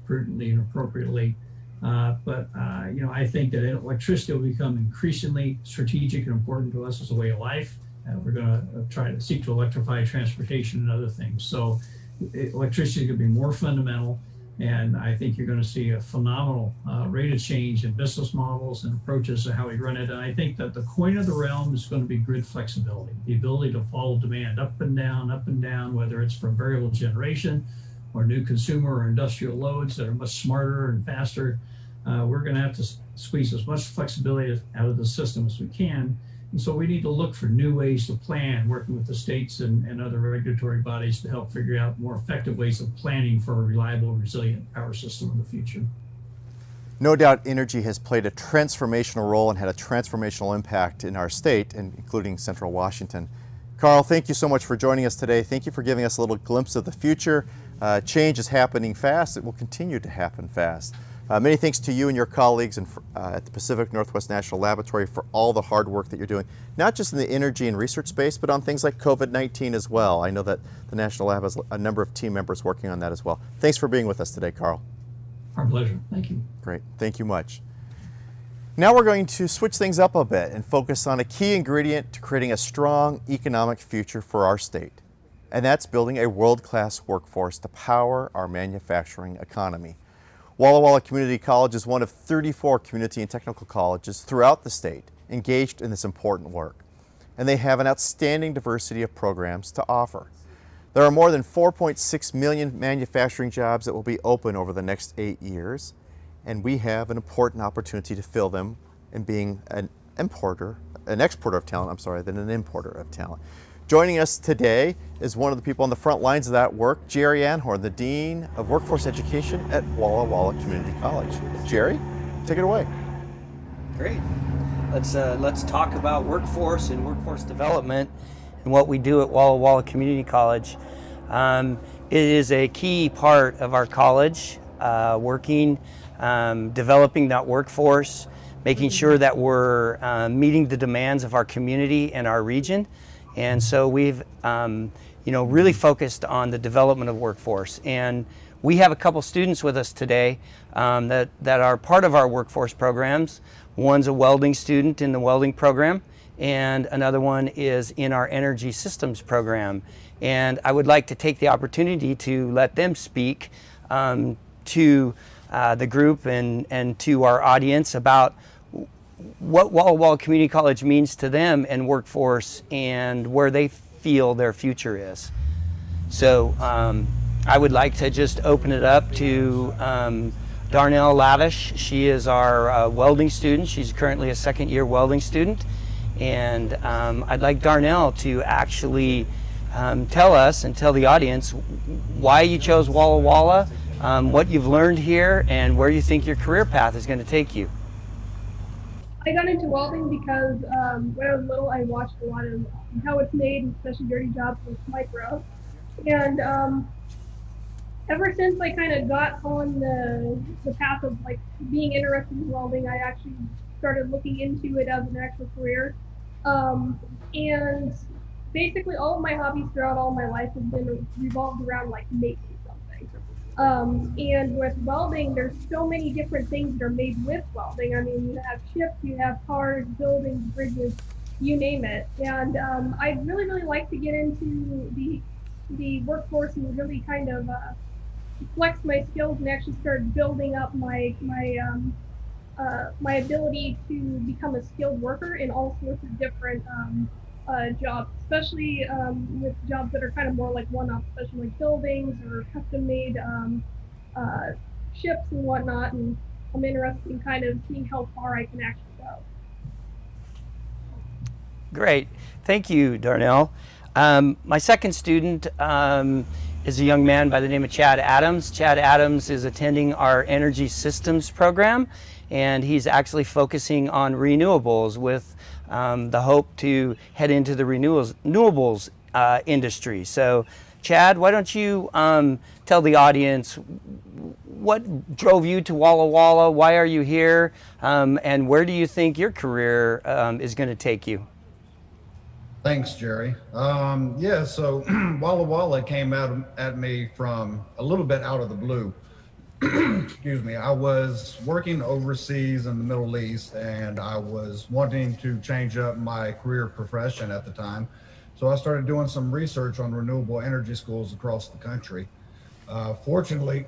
prudently and appropriately. But I think that electricity will become increasingly strategic and important to us as a way of life. We're going to try to seek to electrify transportation and other things. So electricity is going to be more fundamental, and I think you're going to see a phenomenal rate of change in business models and approaches to how we run it. And I think that the coin of the realm is going to be grid flexibility, the ability to follow demand up and down, whether it's from variable generation or new consumer or industrial loads that are much smarter and faster. We're going to have to squeeze as much flexibility out of the system as we can. And so we need to look for new ways to plan, working with the states and other regulatory bodies to help figure out more effective ways of planning for a reliable, resilient power system in the future. No doubt energy has played a transformational role and had a transformational impact in our state, including Central Washington. Carl, thank you so much for joining us today. Thank you for giving us a little glimpse of the future. Change is happening fast. It will continue to happen fast. Many thanks to you and your colleagues at the Pacific Northwest National Laboratory for all the hard work that you're doing, not just in the energy and research space, but on things like COVID-19 as well. I know that the National Lab has a number of team members working on that as well. Thanks for being with us today, Carl. Our pleasure. Thank you. Great. Thank you much. Now we're going to switch things up a bit and focus on a key ingredient to creating a strong economic future for our state, and that's building a world-class workforce to power our manufacturing economy. Walla Walla Community College is one of 34 community and technical colleges throughout the state engaged in this important work, and they have an outstanding diversity of programs to offer. There are more than 4.6 million manufacturing jobs that will be open over the next 8 years, and we have an important opportunity to fill them in being an exporter of talent, than an importer of talent. Joining us today is one of the people on the front lines of that work, Jerry Anhorn, the Dean of Workforce Education at Walla Walla Community College. Jerry, take it away. Great. Let's talk about workforce and workforce development and what we do at Walla Walla Community College. It is a key part of our college, developing that workforce, making sure that we're meeting the demands of our community and our region. And so we've really focused on the development of workforce. And we have a couple students with us today that are part of our workforce programs. One's a welding student in the welding program, and another one is in our energy systems program. And I would like to take the opportunity to let them speak to the group and to our audience about what Walla Walla Community College means to them and workforce and where they feel their future is. So I would like to just open it up to Darnell Lavish. She is our welding student. She's currently a second-year welding student. And I'd like Darnell to actually tell us and tell the audience why you chose Walla Walla, what you've learned here, and where you think your career path is going to take you. I got into welding because when I was little, I watched a lot of how it's made, especially dirty jobs with micro. And ever since I kind of got on the path of like being interested in welding, I actually started looking into it as an actual career. And basically all of my hobbies throughout all my life have been revolved around like making something. And with welding, there's so many different things that are made with welding. I mean, you have ships, you have cars, buildings, bridges, you name it. And I'd really, really like to get into the workforce and really kind of flex my skills and actually start building up my ability to become a skilled worker in all sorts of different jobs, especially with jobs that are kind of more like one-off, especially like buildings or custom-made ships and whatnot. And I'm interested in kind of seeing how far I can actually go. Great. Thank you, Darnell. My second student is a young man by the name of Chad Adams. Chad Adams is attending our energy systems program, and he's actually focusing on renewables with the hope to head into the renewables industry. So, Chad, why don't you tell the audience what drove you to Walla Walla, why are you here, and where do you think your career is going to take you? Thanks, Jerry. So Walla Walla came at me from a little bit out of the blue. Excuse me. I was working overseas in the Middle East, and I was wanting to change up my career profession at the time. So I started doing some research on renewable energy schools across the country. Fortunately,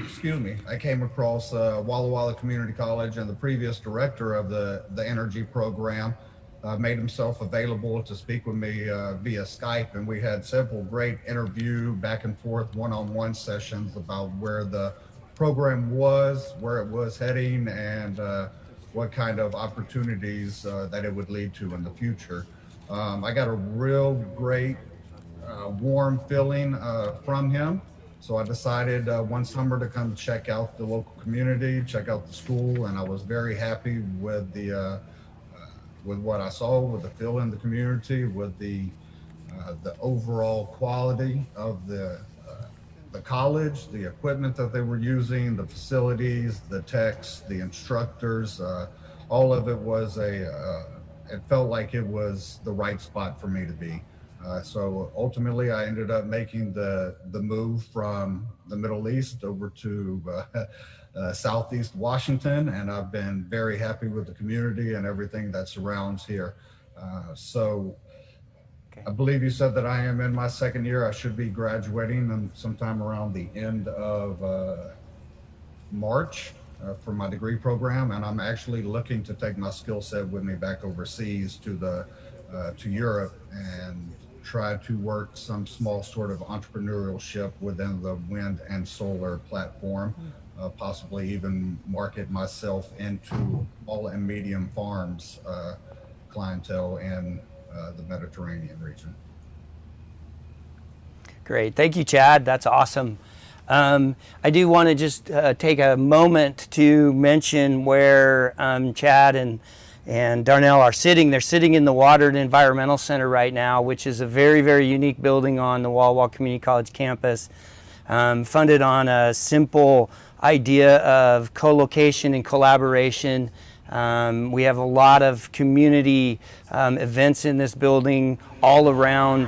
excuse me, I came across Walla Walla Community College, and the previous director of the energy program made himself available to speak with me via Skype, and we had several great interview back and forth one-on-one sessions about where the program was, where it was heading, and what kind of opportunities that it would lead to in the future. I got a real great warm feeling from him, so I decided one summer to come check out the local community, check out the school, and I was very happy with with what I saw, with the feel in the community, with the overall quality of the college, the equipment that they were using, the facilities, the techs, the instructors, all of it was it felt like it was the right spot for me to be. So ultimately I ended up making the move from the Middle East over to Southeast Washington, and I've been very happy with the community and everything that surrounds here. I believe you said that I am in my second year. I should be graduating sometime around the end of March for my degree program, and I'm actually looking to take my skill set with me back overseas to Europe and try to work some small sort of entrepreneurship within the wind and solar platform. Possibly even market myself into small and medium farms clientele in the Mediterranean region. Great, thank you, Chad. That's awesome. I do want to just take a moment to mention where Chad and Darnell are sitting. They're sitting in the Water and Environmental Center right now, which is a very, very unique building on the Walla Walla Community College campus, funded on a simple idea of co-location and collaboration. We have a lot of community events in this building all around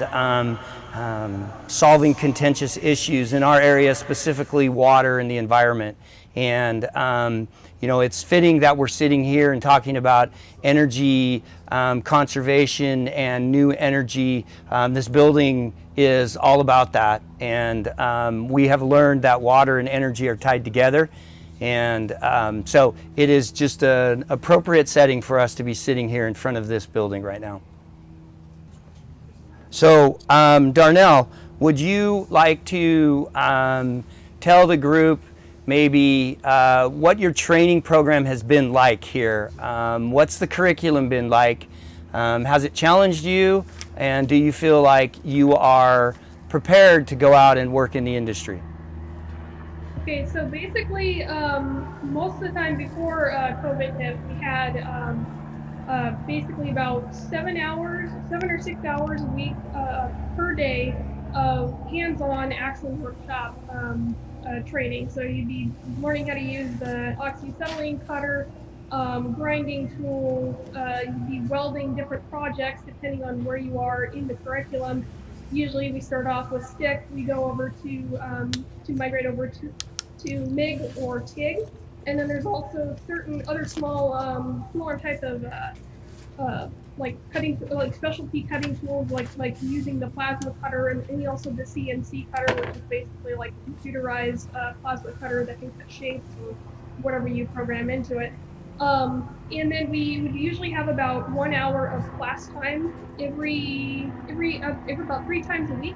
solving contentious issues in our area, specifically water and the environment. And you know, it's fitting that we're sitting here and talking about energy conservation and new energy. This building is all about that, and we have learned that water and energy are tied together. And so it is just an appropriate setting for us to be sitting here in front of this building right now. So Darnell, would you like to tell the group maybe what your training program has been like here? What's the curriculum been like? Has it challenged you? And do you feel like you are prepared to go out and work in the industry? Okay, so basically, most of the time before COVID hit, we had basically about 7 or 6 hours a week per day of hands-on axle workshop training. So you'd be learning how to use the oxyacetylene cutter, grinding tools, you'd be welding different projects depending on where you are in the curriculum. Usually we start off with stick, we go over to migrate over to MIG or TIG, and then there's also certain other smaller types of like specialty cutting tools, like using the plasma cutter, and also the CNC cutter, which is basically like a computerized plasma cutter that can cut shapes or whatever you program into it. And then we would usually have about 1 hour of class time every about 3 times a week.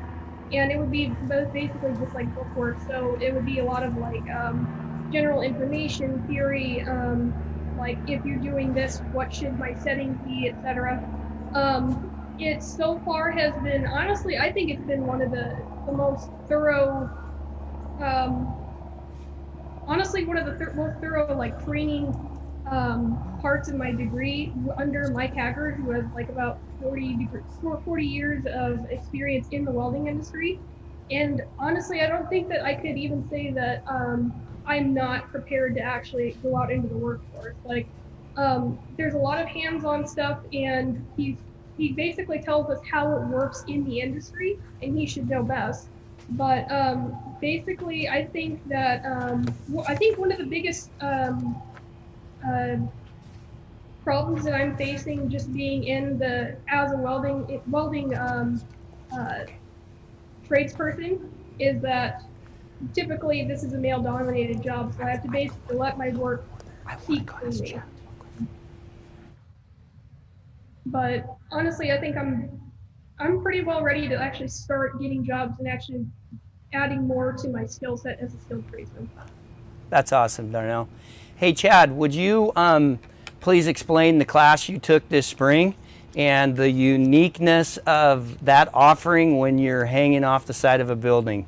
And it would be basically just like book work. So it would be a lot of like general information, theory, like if you're doing this, what should my settings be, etc. It so far has been, honestly, I think it's been one of the most thorough, honestly, one of the most thorough like training parts of my degree under Mike Haggard, who has like about 40 years of experience in the welding industry. And honestly, I don't think that I could even say that I'm not prepared to actually go out into the workforce. Like, there's a lot of hands-on stuff, and he basically tells us how it works in the industry, and he should know best. But basically, I think that I think one of the biggest problems that I'm facing just being as a welding tradesperson is that typically this is a male-dominated job, so I have to basically let my work speak for me. But honestly, I think I'm pretty well ready to actually start getting jobs and actually adding more to my skill set as a skilled tradesman. That's awesome, Darnell. Hey, Chad, would you please explain the class you took this spring and the uniqueness of that offering when you're hanging off the side of a building?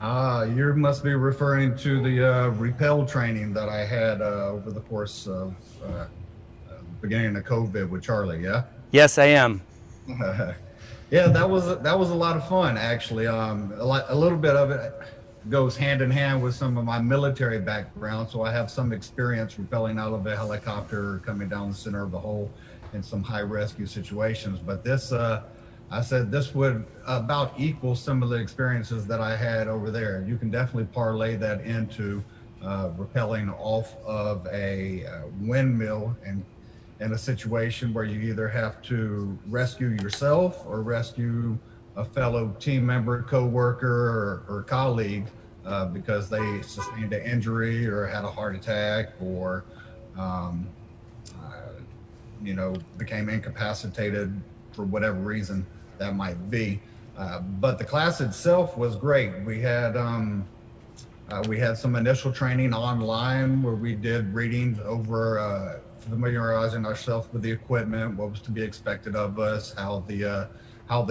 You must be referring to the Repel training that I had over the course of beginning of COVID with Charlie, yeah? Yes, I am. Yeah, that was a lot of fun, actually. A little bit of it goes hand in hand with some of my military background, so I have some experience rappelling out of a helicopter, coming down the center of the hole in some high rescue situations. But this, I said this would about equal some of the experiences that I had over there. You can definitely parlay that into rappelling off of a windmill and in a situation where you either have to rescue yourself or rescue a fellow team member, co-worker, or colleague because they sustained an injury or had a heart attack or became incapacitated for whatever reason that might be. But the class itself was great. We had some initial training online where we did readings over familiarizing ourselves with the equipment, what was to be expected of us, how the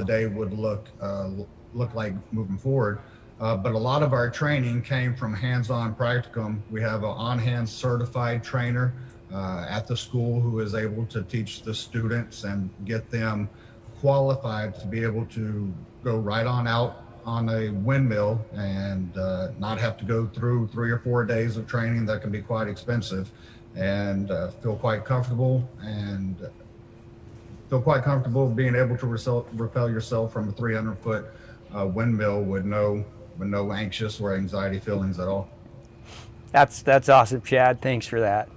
day would look like moving forward. but a lot of our training came from hands-on practicum. We have an on-hand certified trainer at the school who is able to teach the students and get them qualified to be able to go right on out on a windmill and not have to go through 3 or 4 days of training that can be quite expensive, and feel quite comfortable being able to repel yourself from a 300-foot windmill with no anxious or anxiety feelings at all. That's awesome, Chad. Thanks for that.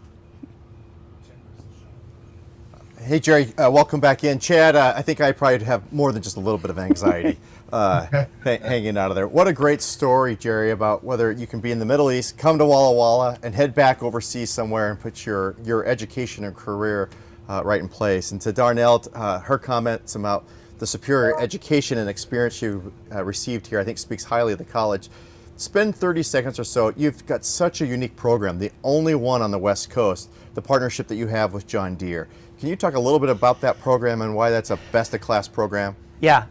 Hey, Jerry, welcome back in. Chad, I think I probably have more than just a little bit of anxiety hanging out of there. What a great story, Jerry, about whether you can be in the Middle East, come to Walla Walla, and head back overseas somewhere and put your education and career right in place. And to Darnell, her comments about the superior education and experience you received here, I think speaks highly of the college. Spend 30 seconds or so. You've got such a unique program, the only one on the West Coast, the partnership that you have with John Deere. Can you talk a little bit about that program and why that's a best-of-class program? Yeah,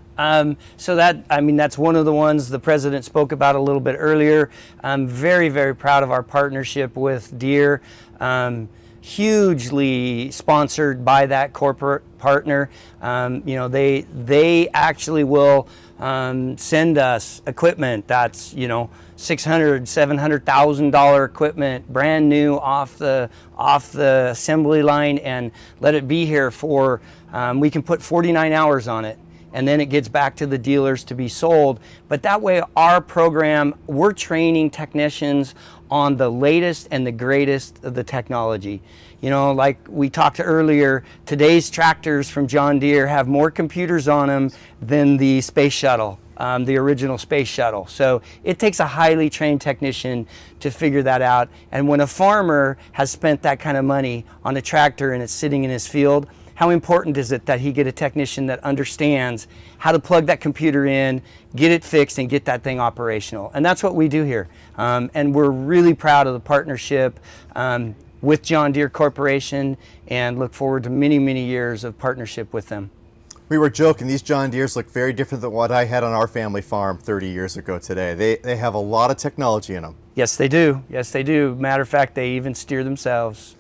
so that's one of the ones the president spoke about a little bit earlier. I'm very, very proud of our partnership with Deere. Hugely sponsored by that corporate partner. You know, they actually will send us equipment that's, you know, $600,000-$700,000 equipment, brand new off the assembly line, and let it be here for, we can put 49 hours on it, and then it gets back to the dealers to be sold. But that way, our program, we're training technicians on the latest and the greatest of the technology. You know, like we talked earlier, today's tractors from John Deere have more computers on them than the space shuttle, the original space shuttle. So it takes a highly trained technician to figure that out. And when a farmer has spent that kind of money on a tractor and it's sitting in his field, how important is it that he get a technician that understands how to plug that computer in, get it fixed, and get that thing operational? And that's what we do here. And we're really proud of the partnership with John Deere Corporation, and look forward to many, many years of partnership with them. We were joking, these John Deeres look very different than what I had on our family farm 30 years ago today. They have a lot of technology in them. Yes, they do. Yes, they do. Matter of fact, they even steer themselves.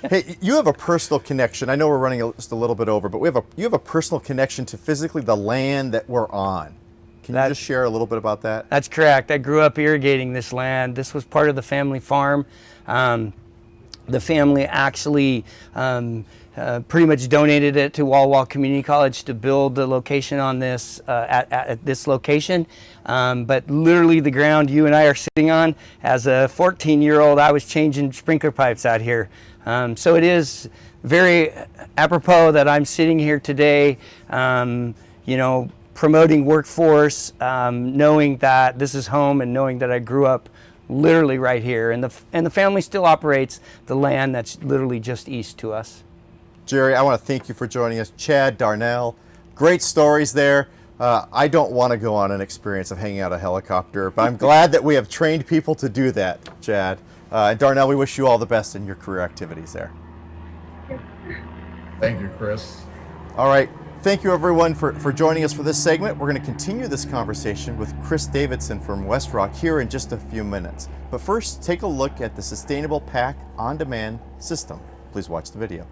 Hey, you have a personal connection. I know we're running just a little bit over, but you have a personal connection to physically the land that we're on. Can you just share a little bit about that? That's correct. I grew up irrigating this land. This was part of the family farm. The family actually pretty much donated it to Walla Walla Community College to build the location on this at this location. But literally the ground you and I are sitting on, as a 14-year-old, I was changing sprinkler pipes out here. So it is very apropos that I'm sitting here today, you know, promoting workforce, knowing that this is home, and knowing that I grew up literally right here, and the family still operates the land that's literally just east to us. Jerry, I want to thank you for joining us. Chad, Darnell, great stories there. I don't want to go on an experience of hanging out a helicopter, but I'm glad that we have trained people to do that, Chad. And Darnell, we wish you all the best in your career activities there. Thank you, Chris. All right. Thank you, everyone, for joining us for this segment. We're going to continue this conversation with Chris Davidson from West Rock here in just a few minutes. But first, take a look at the Sustainable Pack On-Demand system. Please watch the video.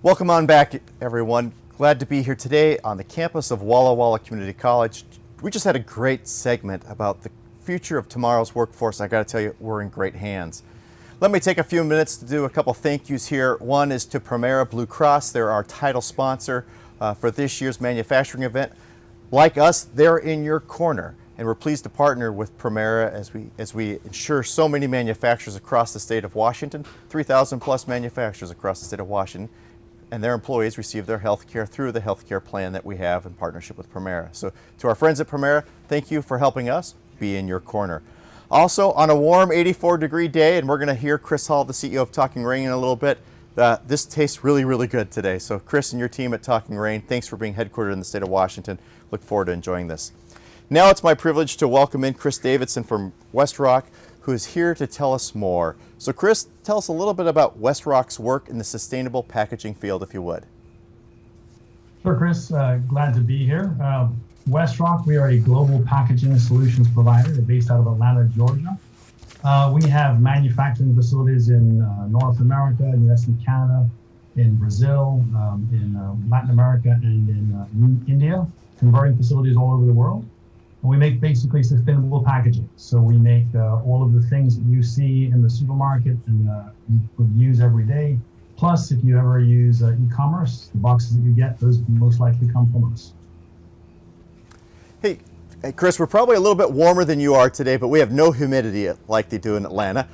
Welcome on back, everyone. Glad to be here today on the campus of Walla Walla Community College. We just had a great segment about the future of tomorrow's workforce. I got to tell you, we're in great hands. Let me take a few minutes to do a couple thank yous here. One is to Primera Blue Cross. They're our title sponsor for this year's manufacturing event. Like us, they're in your corner, and we're pleased to partner with Primera as we ensure so many manufacturers across the state of Washington, 3,000 plus manufacturers across the state of Washington, and their employees receive their health care through the health care plan that we have in partnership with Primera. So to our friends at Primera, thank you for helping us be in your corner. Also, on a warm 84-degree day, and we're going to hear Chris Hall, the CEO of Talking Rain, in a little bit, this tastes really, really good today. So Chris and your team at Talking Rain, thanks for being headquartered in the state of Washington. Look forward to enjoying this. Now it's my privilege to welcome in Chris Davidson from Westrock, who is here to tell us more. So Chris, tell us a little bit about Westrock's work in the sustainable packaging field, if you would. Sure, Chris. Glad to be here. Westrock, we are a global packaging solutions provider based out of Atlanta, Georgia. We have manufacturing facilities in North America, US and Canada, in Brazil, in Latin America, and in India, converting facilities all over the world. And we make basically sustainable packaging. So we make all of the things that you see in the supermarket and you would use every day. Plus, if you ever use e-commerce, the boxes that you get, those most likely come from us. Hey, Chris, we're probably a little bit warmer than you are today, but we have no humidity like they do in Atlanta.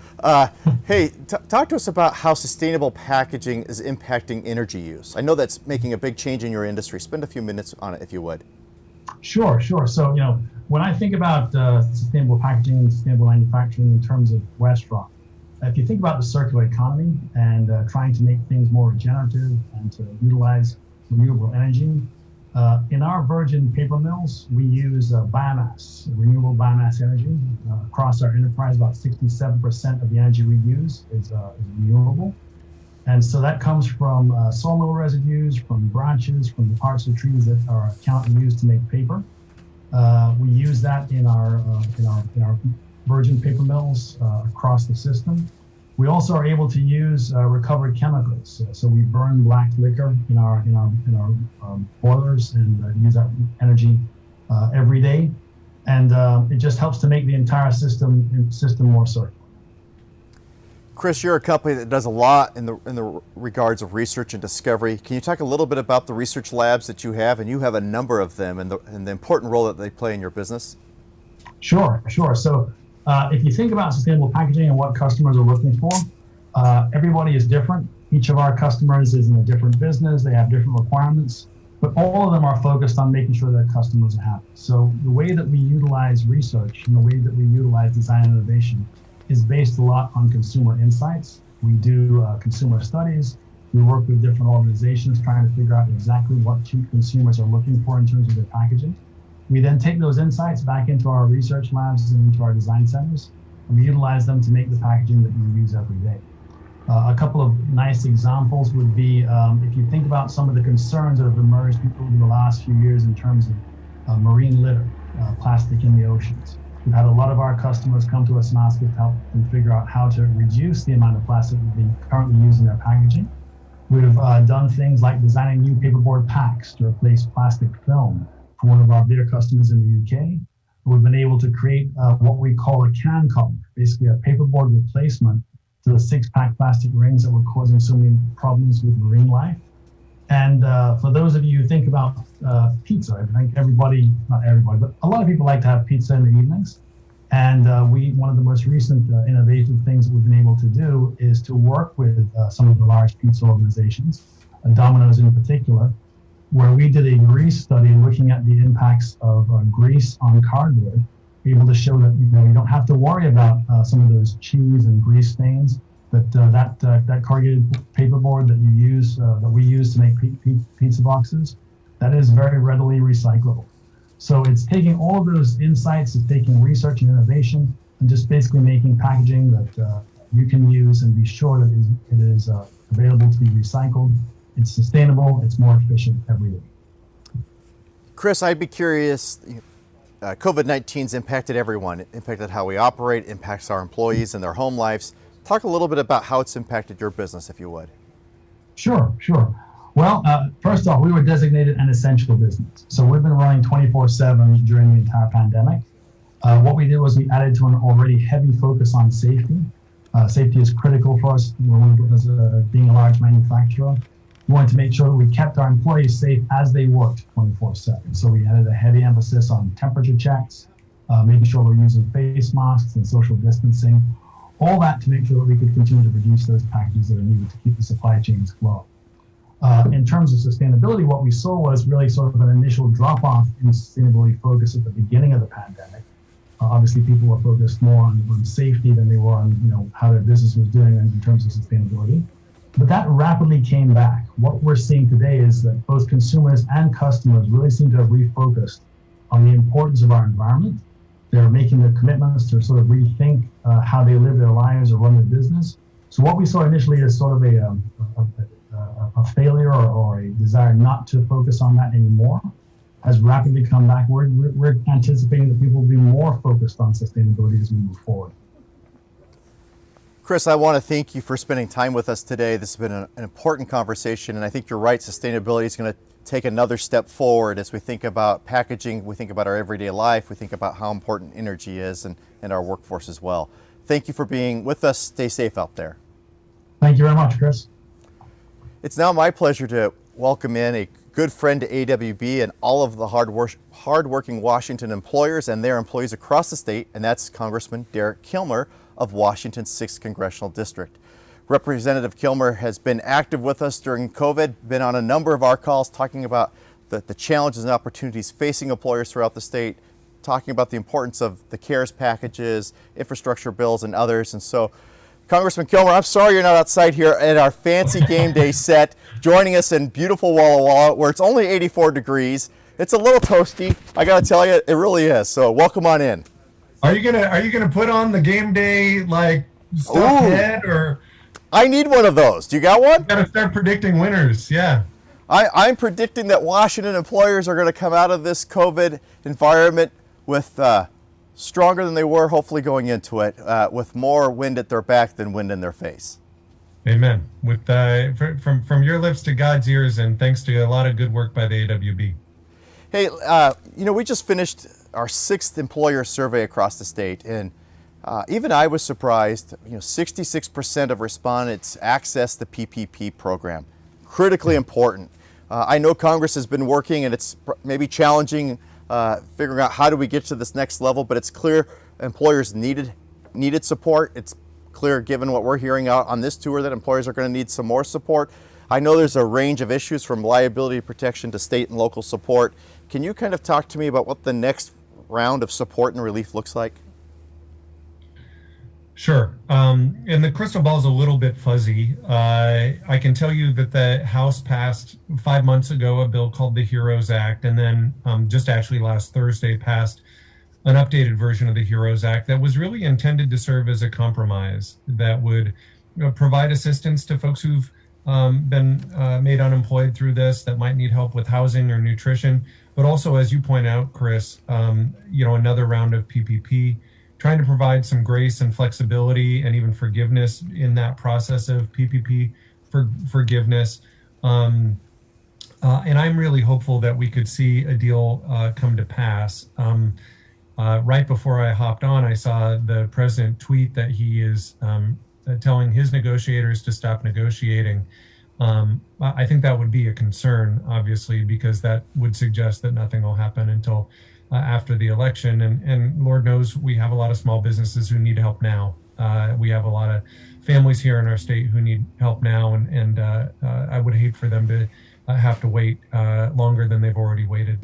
Hey, talk to us about how sustainable packaging is impacting energy use. I know that's making a big change in your industry. Spend a few minutes on it, if you would. Sure. So, when I think about sustainable packaging and sustainable manufacturing in terms of Westrock, if you think about the circular economy and trying to make things more regenerative and to utilize renewable energy, in our virgin paper mills, we use biomass, renewable biomass energy. Across our enterprise, about 67% of the energy we use is renewable. And so that comes from sawmill residues, from branches, from the parts of trees that are currently used to make paper. We use that in our virgin paper mills across the system. We also are able to use recovered chemicals. So we burn black liquor in our boilers and use that energy every day. And it just helps to make the entire system more circular. Chris, you're a company that does a lot in the regards of research and discovery. Can you talk a little bit about the research labs that you have, and you have a number of them, and the important role that they play in your business? Sure. So if you think about sustainable packaging and what customers are looking for, everybody is different. Each of our customers is in a different business. They have different requirements, but all of them are focused on making sure that customers are happy. So the way that we utilize research and the way that we utilize design and innovation is based a lot on consumer insights. We do consumer studies. We work with different organizations trying to figure out exactly what consumers are looking for in terms of their packaging. We then take those insights back into our research labs and into our design centers, and we utilize them to make the packaging that you use every day. A couple of nice examples would be if you think about some of the concerns that have emerged over the last few years in terms of marine litter, plastic in the oceans. We've had a lot of our customers come to us and ask us to help them figure out how to reduce the amount of plastic that they currently use in their packaging. We've done things like designing new paperboard packs to replace plastic film for one of our Deere customers in the UK. We've been able to create what we call a can cover, basically a paperboard replacement to the 6-pack plastic rings that were causing so many problems with marine life. And for those of you who think about pizza, I think not everybody, but a lot of people like to have pizza in the evenings. And one of the most recent innovative things that we've been able to do is to work with some of the large pizza organizations, Domino's in particular, where we did a grease study looking at the impacts of grease on cardboard, able to show that you don't have to worry about some of those cheese and grease stains. That corrugated paperboard that we use to make pizza boxes, that is very readily recyclable. So it's taking all of those insights, it's taking research and innovation, and just basically making packaging that you can use and be sure that it is available to be recycled. It's sustainable, it's more efficient every day. Chris, I'd be curious, COVID-19's impacted everyone. It impacted how we operate, impacts our employees and their home lives. Talk a little bit about how it's impacted your business, if you would. Sure. Well, first off, we were designated an essential business. So we've been running 24/7 during the entire pandemic. What we did was we added to an already heavy focus on safety. Safety is critical for us as being a large manufacturer. We wanted to make sure that we kept our employees safe as they worked 24/7. So we added a heavy emphasis on temperature checks, making sure we're using face masks and social distancing, all that to make sure that we could continue to produce those packages that are needed to keep the supply chains flowing. In terms of sustainability, what we saw was really sort of an initial drop-off in sustainability focus at the beginning of the pandemic. Obviously, people were focused more on safety than they were on how their business was doing in terms of sustainability. But that rapidly came back. What we're seeing today is that both consumers and customers really seem to have refocused on the importance of our environment. They're making the commitments to sort of rethink how they live their lives or run their business. So what we saw initially is sort of a failure or a desire not to focus on that anymore has rapidly come back. We're anticipating that people will be more focused on sustainability as we move forward. Chris, I want to thank you for spending time with us today. This has been an important conversation, and I think you're right. Sustainability is going to take another step forward as we think about packaging, we think about our everyday life, we think about how important energy is and our workforce as well. Thank you for being with us. Stay safe out there. Thank you very much, Chris. It's now my pleasure to welcome in a good friend to AWB and all of the hard-working Washington employers and their employees across the state, and that's Congressman Derek Kilmer of Washington's 6th Congressional District. Representative Kilmer has been active with us during COVID, been on a number of our calls talking about the challenges and opportunities facing employers throughout the state, talking about the importance of the CARES packages, infrastructure bills, and others. And so, Congressman Kilmer, I'm sorry you're not outside here at our fancy game day set, joining us in beautiful Walla Walla, where it's only 84 degrees. It's a little toasty, I gotta tell you, it really is. So welcome on in. Are you gonna put on the game day like stuff head or? I need one of those. Do you got one? You gotta start predicting winners. Yeah. I'm predicting that Washington employers are going to come out of this COVID environment with stronger than they were, hopefully going into it, with more wind at their back than wind in their face. Amen. With from your lips to God's ears, and thanks to a lot of good work by the AWB. Hey, we just finished our 6th employer survey across the state, and even I was surprised. 66% of respondents access the PPP program. Critically important. I know Congress has been working, and it's maybe challenging figuring out how do we get to this next level, but it's clear employers needed support. It's clear, given what we're hearing out on this tour, that employers are going to need some more support. I know there's a range of issues from liability protection to state and local support. Can you kind of talk to me about what the next round of support and relief looks like? Sure. And the crystal ball is a little bit fuzzy. I can tell you that the House passed 5 months ago a bill called the HEROES Act, and then just actually last Thursday passed an updated version of the HEROES Act that was really intended to serve as a compromise that would provide assistance to folks who've been made unemployed through this, that might need help with housing or nutrition, but also, as you point out, Chris, another round of PPP, trying to provide some grace and flexibility and even forgiveness in that process of PPP forgiveness. And I'm really hopeful that we could see a deal come to pass. Right before I hopped on, I saw the president tweet that he is telling his negotiators to stop negotiating. I think that would be a concern, obviously, because that would suggest that nothing will happen until after the election. And Lord knows we have a lot of small businesses who need help now. We have a lot of families here in our state who need help now, and I would hate for them to have to wait longer than they've already waited.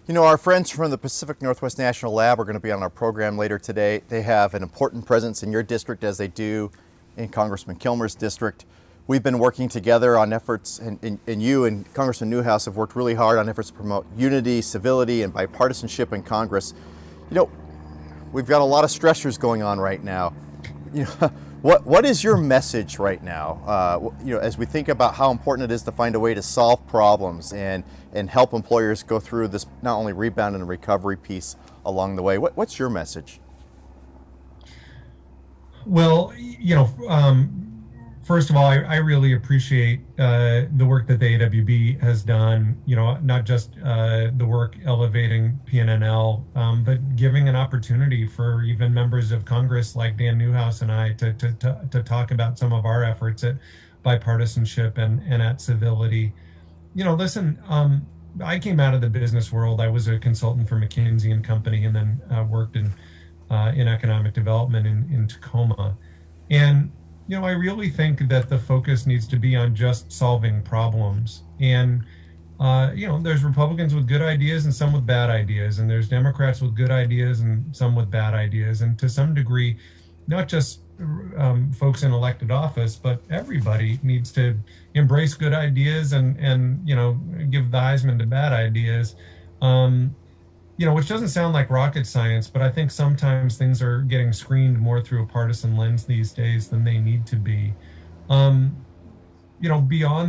Our friends from the Pacific Northwest National Lab are going to be on our program later today. They have an important presence in your district, as they do in Congressman Kilmer's district. We've been working together on efforts, and you and Congressman Newhouse have worked really hard on efforts to promote unity, civility, and bipartisanship in Congress. We've got a lot of stressors going on right now. What is your message right now? As we think about how important it is to find a way to solve problems and help employers go through this not only rebound and recovery piece along the way. What's your message? Well, first of all, I really appreciate the work that the AWB has done, not just the work elevating PNNL, but giving an opportunity for even members of Congress like Dan Newhouse and I to talk about some of our efforts at bipartisanship and at civility. Listen, I came out of the business world. I was a consultant for McKinsey and Company, and then worked in economic development in Tacoma. And I really think that the focus needs to be on just solving problems. And, there's Republicans with good ideas and some with bad ideas, and there's Democrats with good ideas and some with bad ideas. And to some degree, not just folks in elected office, but everybody needs to embrace good ideas and give the Heisman to bad ideas. Which doesn't sound like rocket science, but I think sometimes things are getting screened more through a partisan lens these days than they need to be. Beyond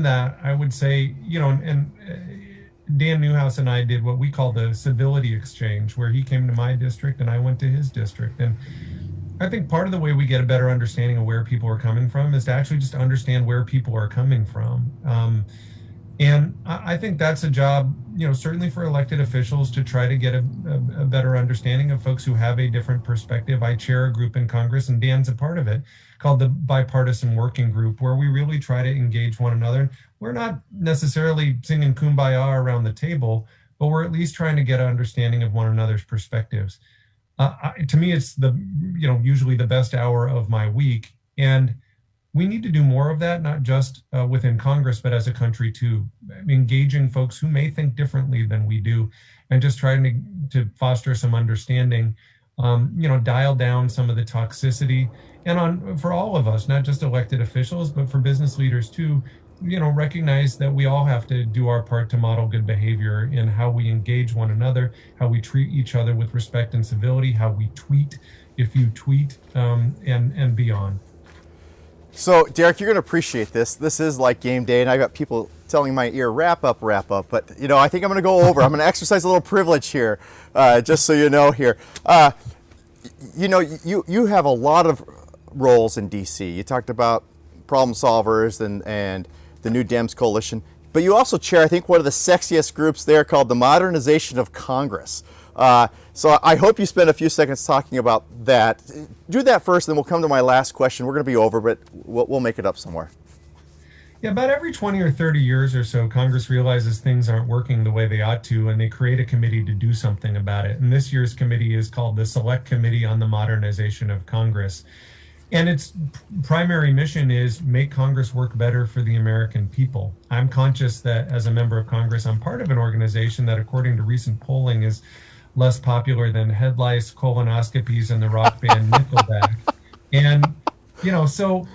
that, I would say, Dan Newhouse and I did what we call the civility exchange, where he came to my district and I went to his district. And I think part of the way we get a better understanding of where people are coming from is to actually just understand where people are coming from. And I think that's a job, certainly for elected officials to try to get a better understanding of folks who have a different perspective. I chair a group in Congress, and Dan's a part of it, called the Bipartisan Working Group, where we really try to engage one another. We're not necessarily singing Kumbaya around the table, but we're at least trying to get an understanding of one another's perspectives. To me, it's usually the best hour of my week. And we need to do more of that, not just within Congress, but as a country too, engaging folks who may think differently than we do, and just trying to foster some understanding, dial down some of the toxicity, and for all of us, not just elected officials, but for business leaders too, recognize that we all have to do our part to model good behavior in how we engage one another, how we treat each other with respect and civility, how we tweet, if you tweet, and beyond. So, Derek, you're going to appreciate this. This is like game day, and I got people telling my ear, wrap up. But, I think I'm going to go over. I'm going to exercise a little privilege here, just so you know here. You have a lot of roles in D.C. You talked about problem solvers and the New Dems coalition, but you also chair, I think, one of the sexiest groups there called the Modernization of Congress. So I hope you spend a few seconds talking about that. Do that first, then we'll come to my last question. We're going to be over, but we'll make it up somewhere. Yeah, about every 20 or 30 years or so, Congress realizes things aren't working the way they ought to, and they create a committee to do something about it. And this year's committee is called the Select Committee on the Modernization of Congress. And its primary mission is make Congress work better for the American people. I'm conscious that as a member of Congress, I'm part of an organization that, according to recent polling, is less popular than head lice, colonoscopies, and the rock band Nickelback. And, so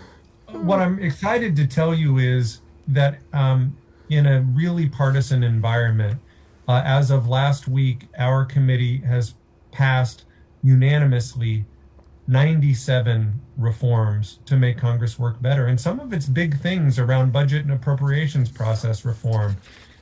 what I'm excited to tell you is that in a really partisan environment, as of last week, our committee has passed unanimously 97 reforms to make Congress work better. And some of it's big things around budget and appropriations process reform,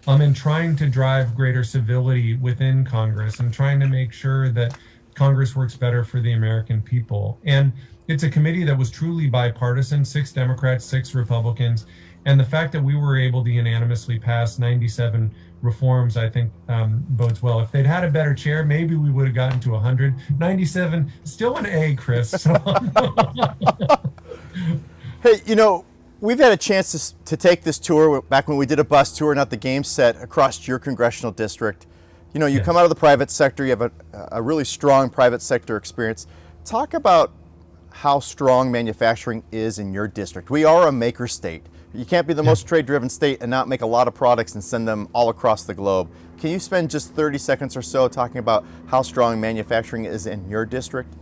and trying to drive greater civility within Congress and trying to make sure that Congress works better for the American people. And it's a committee that was truly bipartisan, 6 Democrats, 6 Republicans. And the fact that we were able to unanimously pass 97 reforms, I think, bodes well. If they'd had a better chair, maybe we would have gotten to 100. 97, still an A, Chris. So. Hey, we've had a chance to take this tour back when we did a bus tour, not the game set, across your congressional district. You come out of the private sector, you have a really strong private sector experience. Talk about how strong manufacturing is in your district. We are a maker state. You can't be the most trade-driven state and not make a lot of products and send them all across the globe. Can you spend just 30 seconds or so talking about how strong manufacturing is in your district?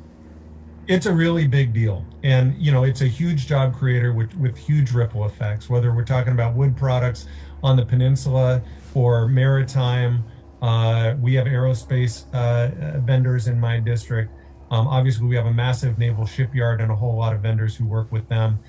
It's a really big deal. And, it's a huge job creator with huge ripple effects, whether we're talking about wood products on the peninsula or maritime. We have aerospace vendors in my district. Obviously, we have a massive naval shipyard and a whole lot of vendors who work with them.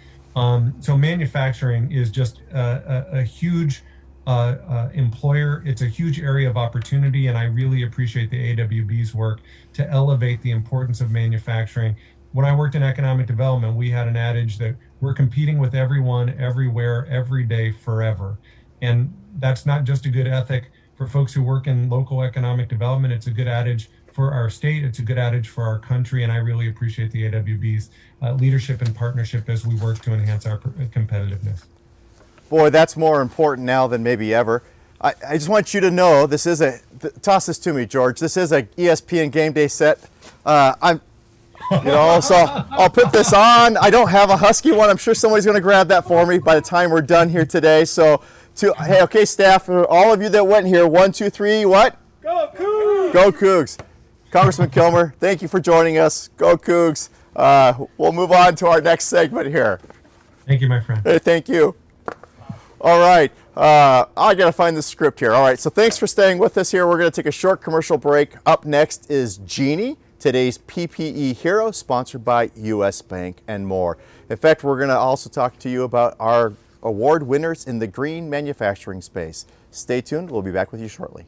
So manufacturing is just a huge employer. It's a huge area of opportunity, and I really appreciate the AWB's work to elevate the importance of manufacturing. When I worked in economic development, we had an adage that We're competing with everyone, everywhere, every day, forever. And that's not just a good ethic for folks who work in local economic development. It's a good adage for our state. It's a good adage for our country. And I really appreciate the AWB's leadership and partnership as we work to enhance our competitiveness. Boy, that's more important now than maybe ever. I just want you to know, this is toss this to me, George. This is a ESPN Game Day set. So I'll put this on. I don't have a Husky one. I'm sure somebody's going to grab that for me by the time we're done here today. So, hey, okay, staff, for all of you that went here, 1, 2, 3, what? Go Cougs! Go Cougs. Congressman Kilmer, thank you for joining us. Go Cougs. We'll move on to our next segment here. Thank you, my friend. Hey, thank you. All right. I got to find the script here. All right. So thanks for staying with us here. We're going to take a short commercial break. Up next is Genie, today's PPE hero, sponsored by U.S. Bank and more. In fact, we're going to also talk to you about our award winners in the green manufacturing space. Stay tuned. We'll be back with you shortly.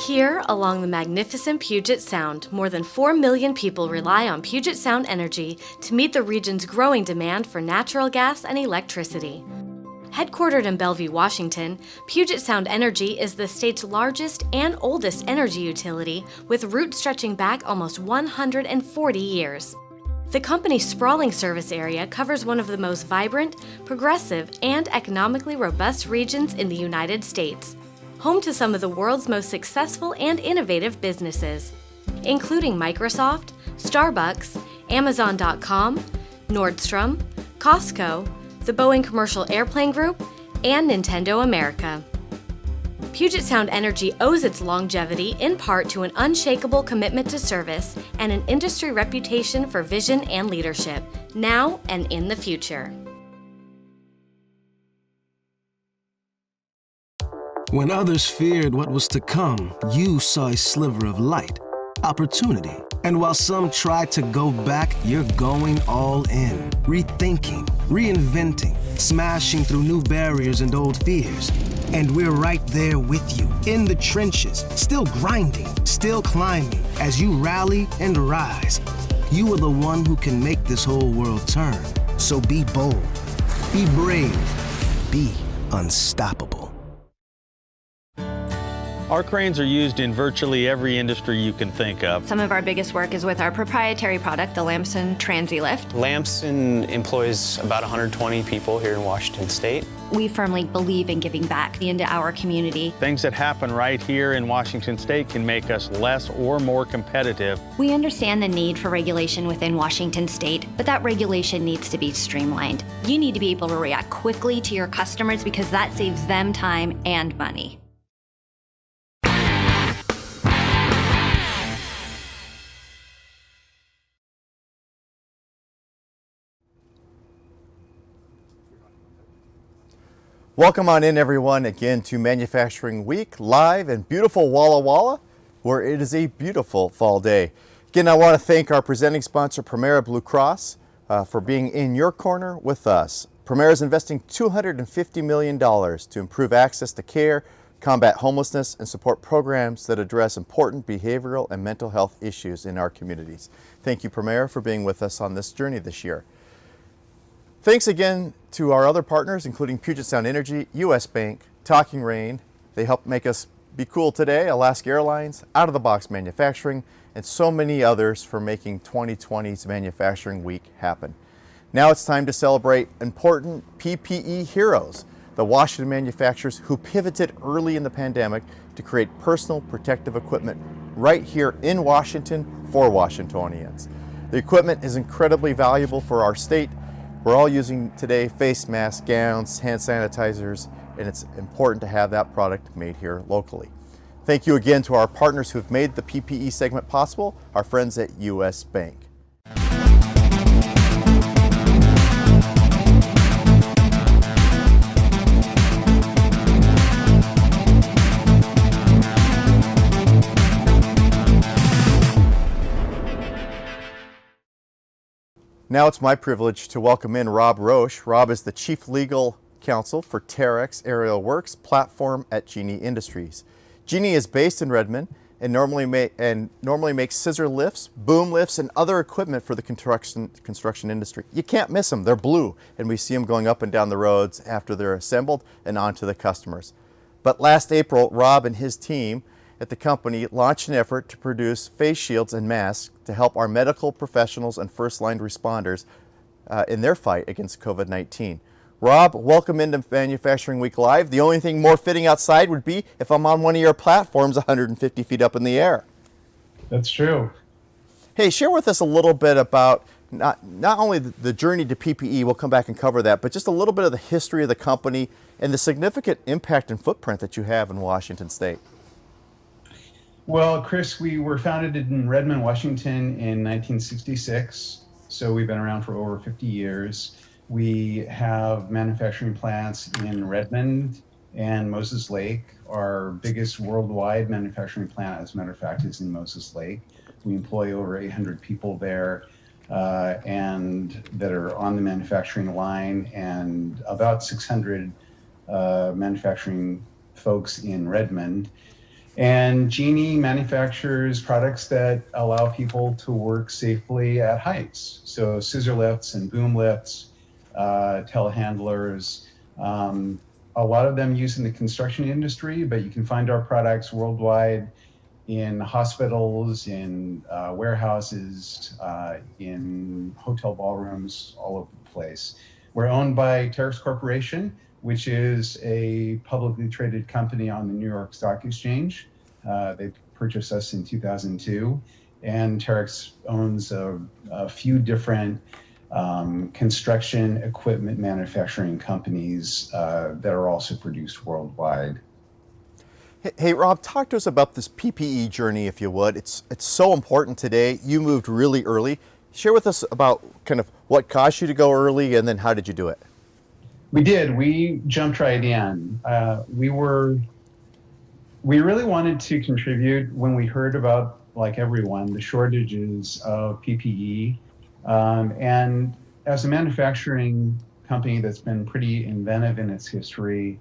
Here, along the magnificent Puget Sound, more than 4 million people rely on Puget Sound Energy to meet the region's growing demand for natural gas and electricity. Headquartered in Bellevue, Washington, Puget Sound Energy is the state's largest and oldest energy utility, with roots stretching back almost 140 years. The company's sprawling service area covers one of the most vibrant, progressive, and economically robust regions in the United States, home to some of the world's most successful and innovative businesses, including Microsoft, Starbucks, Amazon.com, Nordstrom, Costco, the Boeing Commercial Airplane Group, and Nintendo America. Puget Sound Energy owes its longevity in part to an unshakable commitment to service and an industry reputation for vision and leadership, now and in the future. When others feared what was to come, you saw a sliver of light, opportunity. And while some tried to go back, you're going all in, rethinking, reinventing, smashing through new barriers and old fears. And we're right there with you, in the trenches, still grinding, still climbing, as you rally and rise. You are the one who can make this whole world turn. So be bold, be brave, be unstoppable. Our cranes are used in virtually every industry you can think of. Some of our biggest work is with our proprietary product, the Lamson TransiLift. Lamson employs about 120 people here in Washington State. We firmly believe in giving back into our community. Things that happen right here in Washington State can make us less or more competitive. We understand the need for regulation within Washington State, but that regulation needs to be streamlined. You need to be able to react quickly to your customers because that saves them time and money. Welcome on in, everyone, again to Manufacturing Week, live in beautiful Walla Walla, where it is a beautiful fall day. Again, I want to thank our presenting sponsor, Premera Blue Cross, for being in your corner with us. Premera is investing $250 million to improve access to care, combat homelessness, and support programs that address important behavioral and mental health issues in our communities. Thank you, Premera, for being with us on this journey this year. Thanks again to our other partners, including Puget Sound Energy, U.S. Bank, Talking Rain. They helped make us be cool today, Alaska Airlines, Out of the Box Manufacturing, and so many others for making 2020's Manufacturing Week happen. Now it's time to celebrate important PPE heroes, the Washington manufacturers who pivoted early in the pandemic to create personal protective equipment right here in Washington for Washingtonians. The equipment is incredibly valuable for our state. We're all using today face masks, gowns, hand sanitizers, and it's important to have that product made here locally. Thank you again to our partners who've made the PPE segment possible, our friends at U.S. Bank. Now it's my privilege to welcome in Rob Roche. Rob is the Chief Legal Counsel for Terex Aerial Works platform at Genie Industries. Genie is based in Redmond and normally makes scissor lifts, boom lifts, and other equipment for the construction industry. You can't miss them. They're blue, and we see them going up and down the roads after they're assembled and onto the customers. But last April, Rob and his team at the company launched an effort to produce face shields and masks to help our medical professionals and first-line responders in their fight against COVID-19. Rob, welcome into Manufacturing Week Live. The only thing more fitting outside would be if I'm on one of your platforms 150 feet up in the air. That's true. Hey, share with us a little bit about not only the journey to PPE, we'll come back and cover that, but just a little bit of the history of the company and the significant impact and footprint that you have in Washington State. Well, Chris, we were founded in Redmond, Washington in 1966, so we've been around for over 50 years. We have manufacturing plants in Redmond and Moses Lake. Our biggest worldwide manufacturing plant, as a matter of fact, is in Moses Lake. We employ over 800 people there and that are on the manufacturing line, and about 600 manufacturing folks in Redmond. And Genie manufactures products that allow people to work safely at heights. So scissor lifts and boom lifts, telehandlers, a lot of them used in the construction industry, but you can find our products worldwide in hospitals, in warehouses, in hotel ballrooms, all over the place. We're owned by Terex Corporation, which is a publicly traded company on the New York Stock Exchange. They purchased us in 2002, and Terex owns a few different construction equipment manufacturing companies that are also produced worldwide. Hey Rob, talk to us about this PPE journey, if you would. It's so important today. You moved really early. Share with us about kind of what caused you to go early, and then how did you do it? We did. We jumped right in. We really wanted to contribute when we heard about, like everyone, the shortages of PPE. And as a manufacturing company that's been pretty inventive in its history,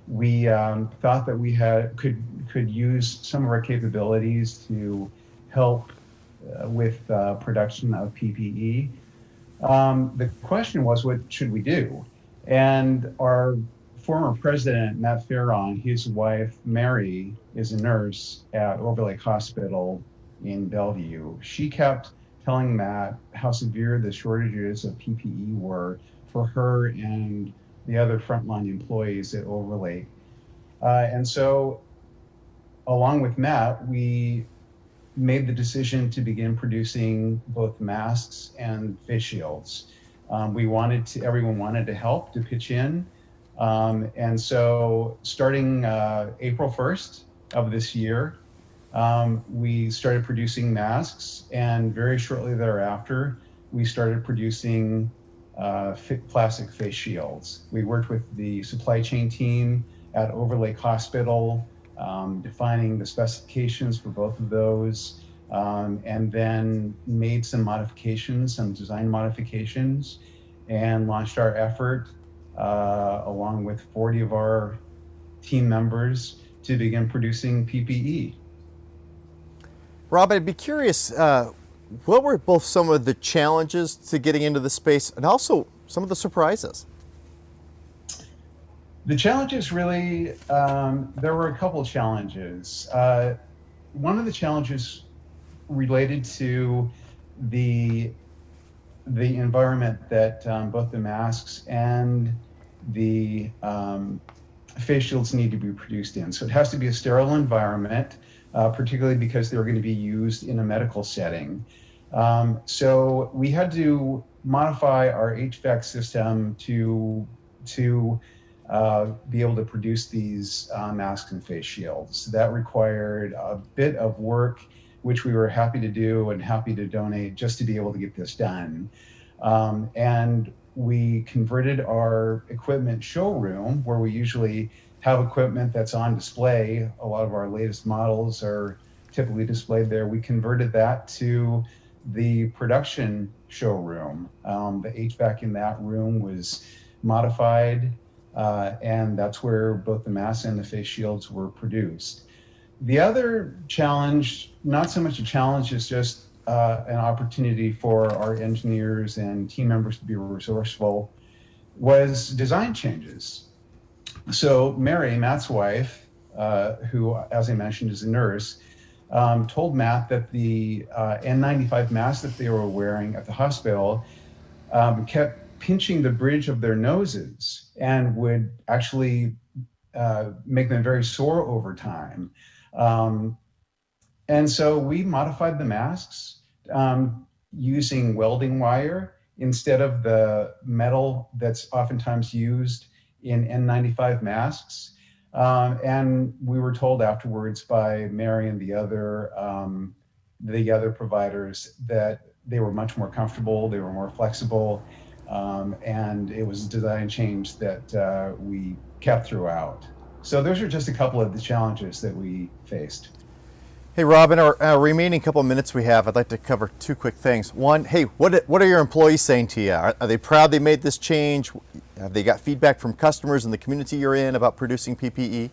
we thought that we could use some of our capabilities to help with production of PPE. The question was, what should we do? And our former president, Matt Farron, his wife, Mary, is a nurse at Overlake Hospital in Bellevue. She kept telling Matt how severe the shortages of PPE were for her and the other frontline employees at Overlake. And so, along with Matt, we made the decision to begin producing both masks and face shields. Everyone wanted to help, to pitch in. And so starting April 1st of this year, we started producing masks, and very shortly thereafter, we started producing plastic face shields. We worked with the supply chain team at Overlake Hospital, defining the specifications for both of those, and then made some design modifications, and launched our effort along with 40 of our team members to begin producing PPE. Rob, I'd be curious, what were both some of the challenges to getting into the space and also some of the surprises? The challenges really, there were a couple of challenges. One of the challenges related to the environment that both the masks and the face shields need to be produced in. So it has to be a sterile environment, particularly because they're going to be used in a medical setting. So we had to modify our HVAC system to be able to produce these masks and face shields. That required a bit of work, which we were happy to do and happy to donate just to be able to get this done. And we converted our equipment showroom, where we usually have equipment that's on display. A lot of our latest models are typically displayed there. We converted that to the production showroom. The HVAC in that room was modified, and that's where both the masks and the face shields were produced. The other challenge, not so much a challenge, is just an opportunity for our engineers and team members to be resourceful, was design changes. So Mary, Matt's wife, who, as I mentioned, is a nurse, told Matt that the N95 mask that they were wearing at the hospital kept pinching the bridge of their noses and would actually make them very sore over time. And so we modified the masks using welding wire instead of the metal that's oftentimes used in N95 masks. And we were told afterwards by Mary and the other providers that they were much more comfortable, they were more flexible, and it was a design change that we kept throughout. So those are just a couple of the challenges that we faced. Hey, Rob, in our remaining couple of minutes we have, I'd like to cover two quick things. One, hey, what are your employees saying to you? Are they proud they made this change? Have they got feedback from customers in the community you're in about producing PPE?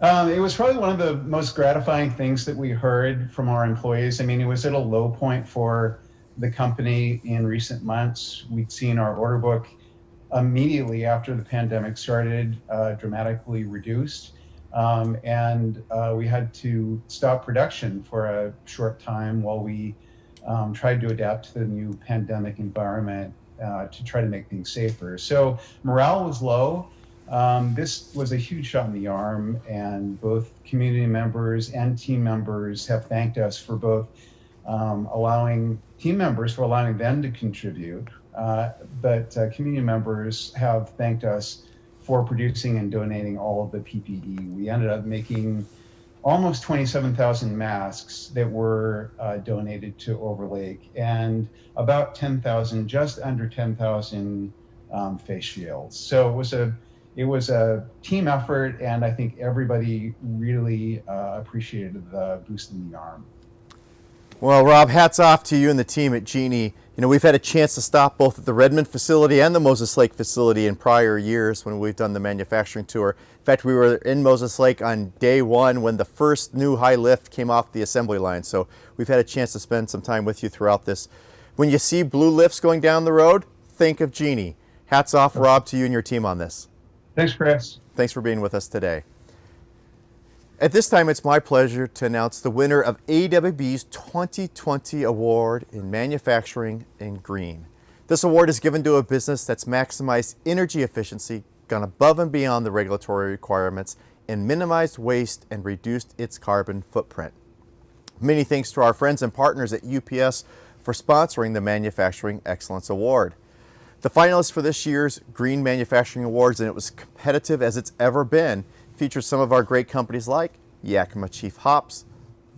It was probably one of the most gratifying things that we heard from our employees. I mean, it was at a low point for the company in recent months. We'd seen our order book immediately after the pandemic started dramatically reduced. And we had to stop production for a short time while we tried to adapt to the new pandemic environment to try to make things safer. So morale was low. This was a huge shot in the arm, and both community members and team members have thanked us for both allowing them to contribute, but community members have thanked us for producing and donating all of the PPE. We ended up making almost 27,000 masks that were donated to Overlake, and about 10,000, just under 10,000 face shields. So it was a team effort, and I think everybody really appreciated the boost in the arm. Well, Rob, hats off to you and the team at Genie. You know, we've had a chance to stop both at the Redmond facility and the Moses Lake facility in prior years when we've done the manufacturing tour. In fact, we were in Moses Lake on day one when the first new high lift came off the assembly line. So we've had a chance to spend some time with you throughout this. When you see blue lifts going down the road, think of Genie. Hats off, Rob, to you and your team on this. Thanks, Chris. Thanks for being with us today. At this time, it's my pleasure to announce the winner of AWB's 2020 Award in Manufacturing in Green. This award is given to a business that's maximized energy efficiency, gone above and beyond the regulatory requirements, and minimized waste and reduced its carbon footprint. Many thanks to our friends and partners at UPS for sponsoring the Manufacturing Excellence Award. The finalists for this year's Green Manufacturing Awards, and it was competitive as it's ever been, features some of our great companies like Yakima Chief Hops,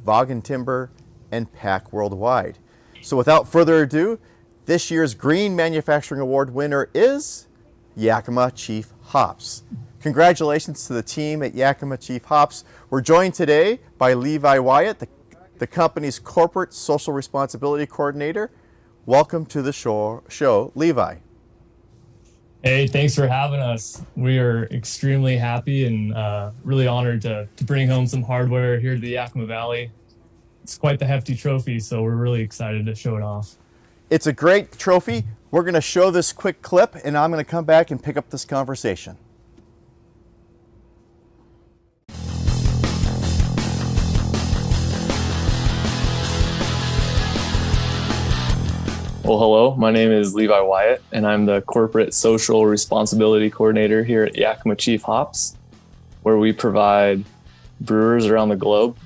Vaughan Timber, and Pack Worldwide. So without further ado, this year's Green Manufacturing Award winner is Yakima Chief Hops. Congratulations to the team at Yakima Chief Hops. We're joined today by Levi Wyatt, the company's Corporate Social Responsibility Coordinator. Welcome to the show, Levi. Hey, thanks for having us. We are extremely happy and really honored to bring home some hardware here to the Yakima Valley. It's quite the hefty trophy, so we're really excited to show it off. It's a great trophy. We're going to show this quick clip, and I'm going to come back and pick up this conversation. Well, hello, my name is Levi Wyatt, and I'm the Corporate Social Responsibility Coordinator here at Yakima Chief Hops, where we provide brewers around the globe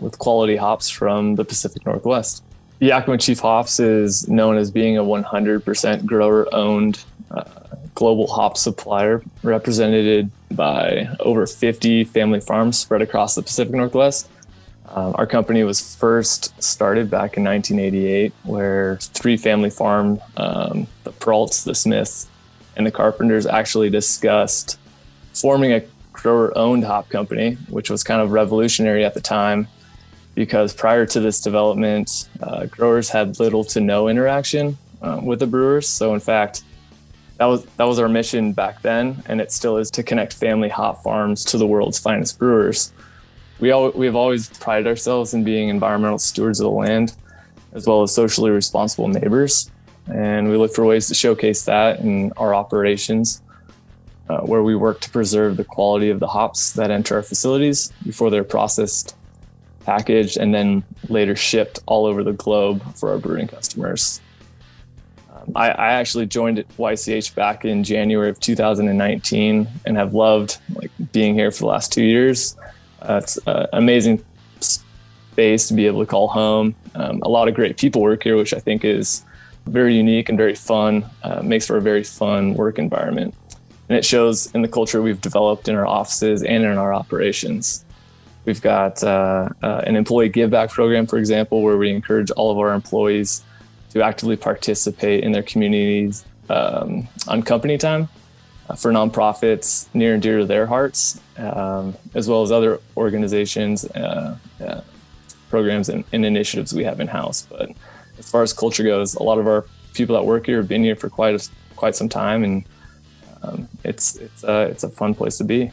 with quality hops from the Pacific Northwest. Yakima Chief Hops is known as being a 100% grower-owned global hop supplier, represented by over 50 family farms spread across the Pacific Northwest. Our company was first started back in 1988, where 3 family farm, the Peralts, the Smiths, and the Carpenters actually discussed forming a grower-owned hop company, which was kind of revolutionary at the time. because prior to this development, growers had little to no interaction with the brewers. So in fact, that was our mission back then, and it still is, to connect family hop farms to the world's finest brewers. We have always prided ourselves in being environmental stewards of the land, as well as socially responsible neighbors. And we look for ways to showcase that in our operations, where we work to preserve the quality of the hops that enter our facilities before they're processed, packaged, and then later shipped all over the globe for our brewing customers. I actually joined YCH back in January of 2019 and have loved being here for the last 2 years. It's an amazing space to be able to call home. A lot of great people work here, which I think is very unique and very fun. Makes for a very fun work environment. And it shows in the culture we've developed in our offices and in our operations. We've got an employee give back program, for example, where we encourage all of our employees to actively participate in their communities on company time for nonprofits near and dear to their hearts, as well as other organizations, programs and initiatives we have in-house. But as far as culture goes, a lot of our people that work here have been here for quite some time, and it's a fun place to be,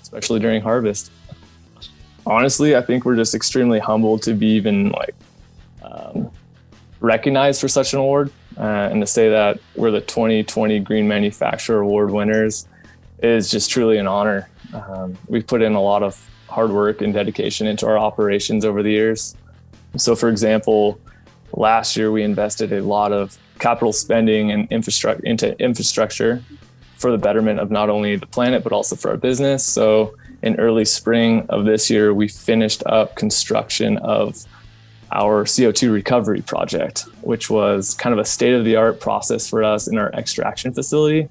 especially during harvest. Honestly, I think we're just extremely humbled to be even recognized for such an award, and to say that we're the 2020 Green Manufacturer Award winners is just truly an honor. We've put in a lot of hard work and dedication into our operations over the years. So for example, last year we invested a lot of capital spending and into infrastructure for the betterment of not only the planet, but also for our business. So in early spring of this year, we finished up construction of our CO2 recovery project, which was kind of a state-of-the-art process for us in our extraction facility,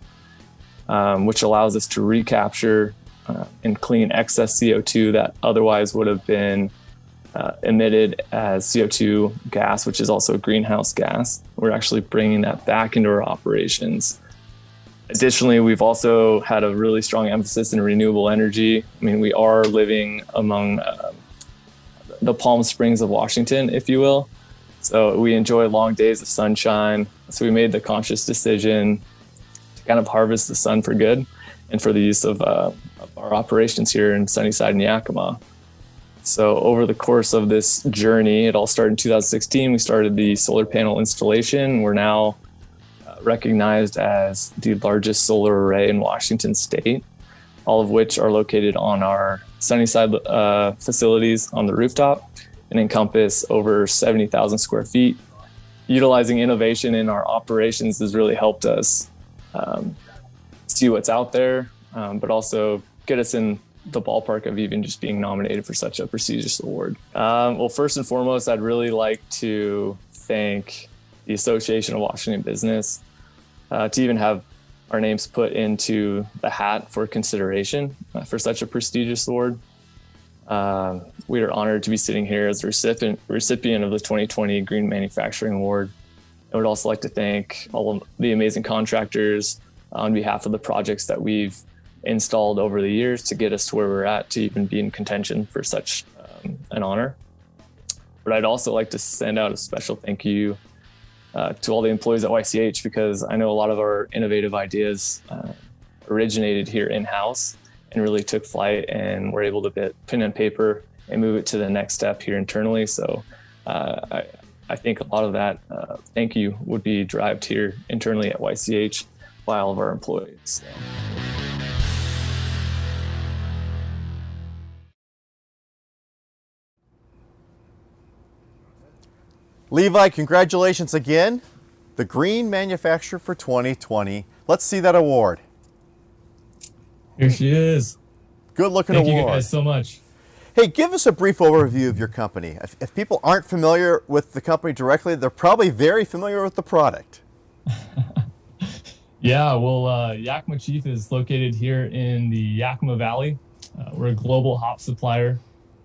which allows us to recapture and clean excess CO2 that otherwise would have been emitted as CO2 gas, which is also a greenhouse gas. We're actually bringing that back into our operations. Additionally, we've also had a really strong emphasis in renewable energy. I mean, we are living among the Palm Springs of Washington, if you will. So we enjoy long days of sunshine. So we made the conscious decision to kind of harvest the sun for good and for the use of our operations here in Sunnyside and Yakima. So over the course of this journey, it all started in 2016. We started the solar panel installation. We're now recognized as the largest solar array in Washington state, all of which are located on our Sunnyside facilities on the rooftop and encompass over 70,000 square feet. Utilizing innovation in our operations has really helped us see what's out there, but also get us in the ballpark of even just being nominated for such a prestigious award. Well, first and foremost, I'd really like to thank the Association of Washington Business to even have our names put into the hat for consideration for such a prestigious award. We are honored to be sitting here as the recipient of the 2020 Green Manufacturing Award. I would also like to thank all of the amazing contractors on behalf of the projects that we've installed over the years to get us to where we're at, to even be in contention for such an honor. But I'd also like to send out a special thank you to all the employees at YCH, because I know a lot of our innovative ideas originated here in-house and really took flight, and we're able to put pen and paper and move it to the next step here internally. So I think a lot of that thank you would be derived here internally at YCH by all of our employees. So. Levi, congratulations again. The Green Manufacturer for 2020. Let's see that award. Here she is. Good looking award. Thank you guys so much. Hey, give us a brief overview of your company. If people aren't familiar with the company directly, they're probably very familiar with the product. Yeah, well, Yakima Chief is located here in the Yakima Valley. We're a global hop supplier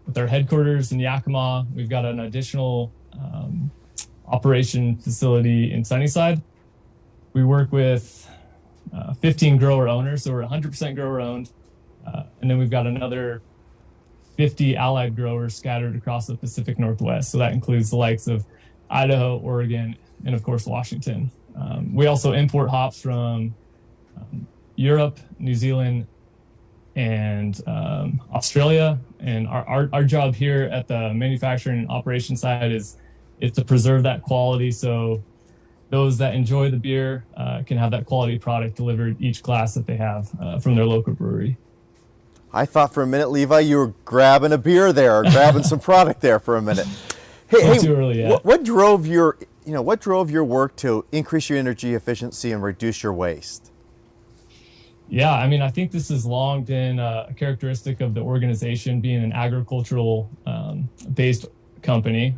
with our headquarters in Yakima. We've got an additional operation facility in Sunnyside. We work with 15 grower owners, so we're 100% grower owned. And then we've got another 50 allied growers scattered across the Pacific Northwest. So that includes the likes of Idaho, Oregon, and of course, Washington. We also import hops from Europe, New Zealand, and Australia. And our job here at the manufacturing and operation side is to preserve that quality, so those that enjoy the beer can have that quality product delivered each glass that they have from their local brewery. I thought for a minute, Levi, you were grabbing a beer there, or grabbing some product there for a minute. Hey, too early yet. What drove your work to increase your energy efficiency and reduce your waste? Yeah, I mean, I think this has long been a characteristic of the organization, being an agricultural based company.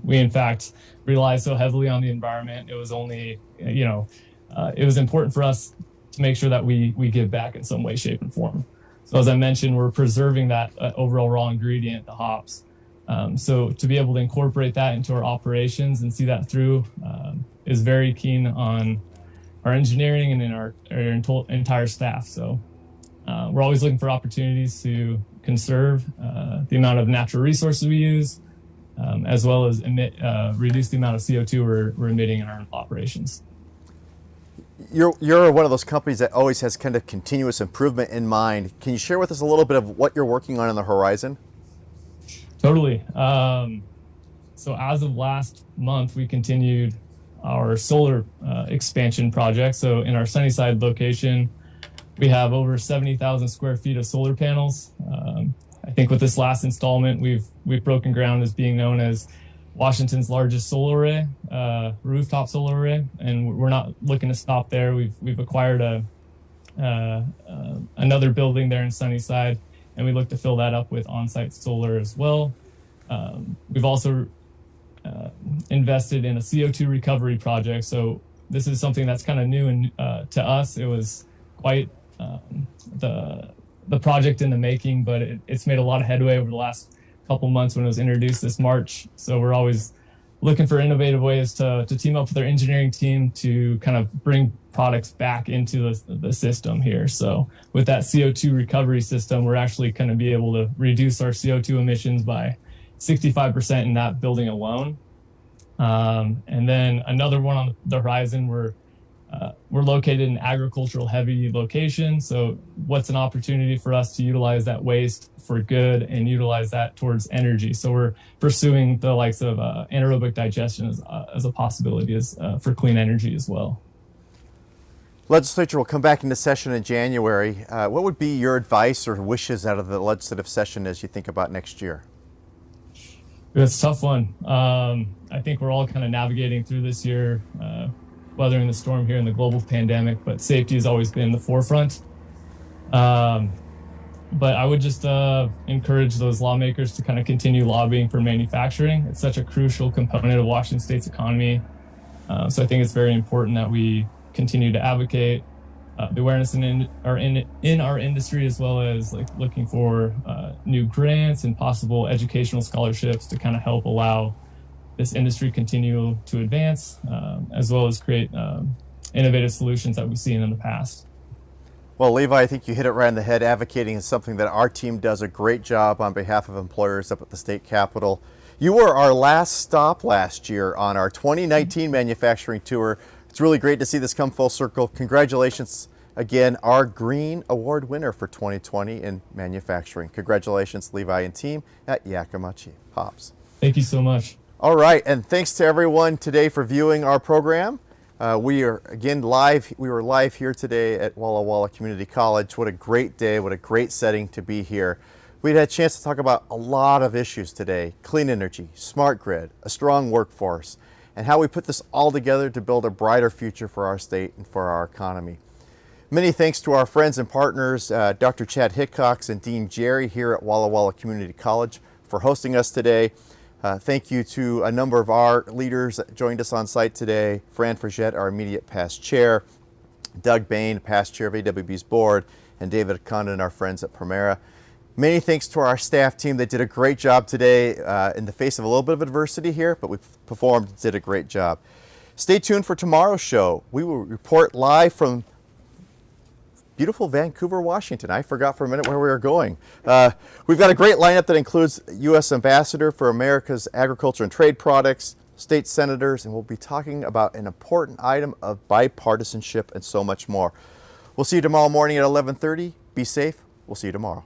We in fact rely so heavily on the environment. It was only, it was important for us to make sure that we give back in some way, shape, and form. So as I mentioned, we're preserving that overall raw ingredient, the hops. So to be able to incorporate that into our operations and see that through is very keen on our engineering and in our entire staff. So we're always looking for opportunities to conserve the amount of natural resources we use, as well as reduce the amount of CO2 we're emitting in our operations. You're one of those companies that always has kind of continuous improvement in mind. Can you share with us a little bit of what you're working on the horizon? Totally. So as of last month, we continued our solar expansion project. So in our Sunnyside location, we have over 70,000 square feet of solar panels. I think with this last installment, we've broken ground as being known as Washington's largest solar array, rooftop solar array, and we're not looking to stop there. We've acquired another building there in Sunnyside, and we look to fill that up with on-site solar as well. We've also invested in a CO2 recovery project. So this is something that's kind of new and to us. It was quite the project in the making, but it's made a lot of headway over the last couple months when it was introduced this March. So we're always looking for innovative ways to team up with our engineering team to kind of bring products back into the system here. So with that CO2 recovery system, we're actually going to be able to reduce our CO2 emissions by 65% in that building alone. And then another one on the horizon, we're located in an agricultural heavy location. So what's an opportunity for us to utilize that waste for good and utilize that towards energy? So we're pursuing the likes of anaerobic digestion as a possibility for clean energy as well. Legislature will come back into session in January. What would be your advice or wishes out of the legislative session as you think about next year? It's a tough one. I think we're all kind of navigating through this year, weathering the storm here in the global pandemic, but safety has always been the forefront. But I would just encourage those lawmakers to kind of continue lobbying for manufacturing. It's such a crucial component of Washington State's economy. So I think it's very important that we continue to advocate the awareness in our industry, as well as like looking for new grants and possible educational scholarships to kind of help allow this industry continue to advance, as well as create innovative solutions that we've seen in the past. Well, Levi, I think you hit it right on the head. Advocating is something that our team does a great job on behalf of employers up at the state capitol. You were our last stop last year on our 2019 manufacturing tour. It's really great to see this come full circle. Congratulations again, our Green Award winner for 2020 in manufacturing. Congratulations, Levi and team at Yakima Chief Hops. Thank you so much. All right, and thanks to everyone today for viewing our program. We are again live. We were live here today at Walla Walla Community College. What a great day, what a great setting to be here. We had a chance to talk about a lot of issues today: clean energy, smart grid, a strong workforce, and how we put this all together to build a brighter future for our state and for our economy. Many thanks to our friends and partners, Dr. Chad Hickox and Dean Jerry here at Walla Walla Community College for hosting us today. Thank you to a number of our leaders that joined us on site today: Fran Frigette, our immediate past chair, Doug Bain, past chair of AWB's board, and David Condon, our friends at Primera. Many thanks to our staff team. They did a great job today in the face of a little bit of adversity here, but we performed, did a great job. Stay tuned for tomorrow's show. We will report live from beautiful Vancouver, Washington. I forgot for a minute where we were going. We've got a great lineup that includes U.S. Ambassador for America's Agriculture and Trade Products, state senators, and we'll be talking about an important item of bipartisanship and so much more. We'll see you tomorrow morning at 11:30. Be safe. We'll see you tomorrow.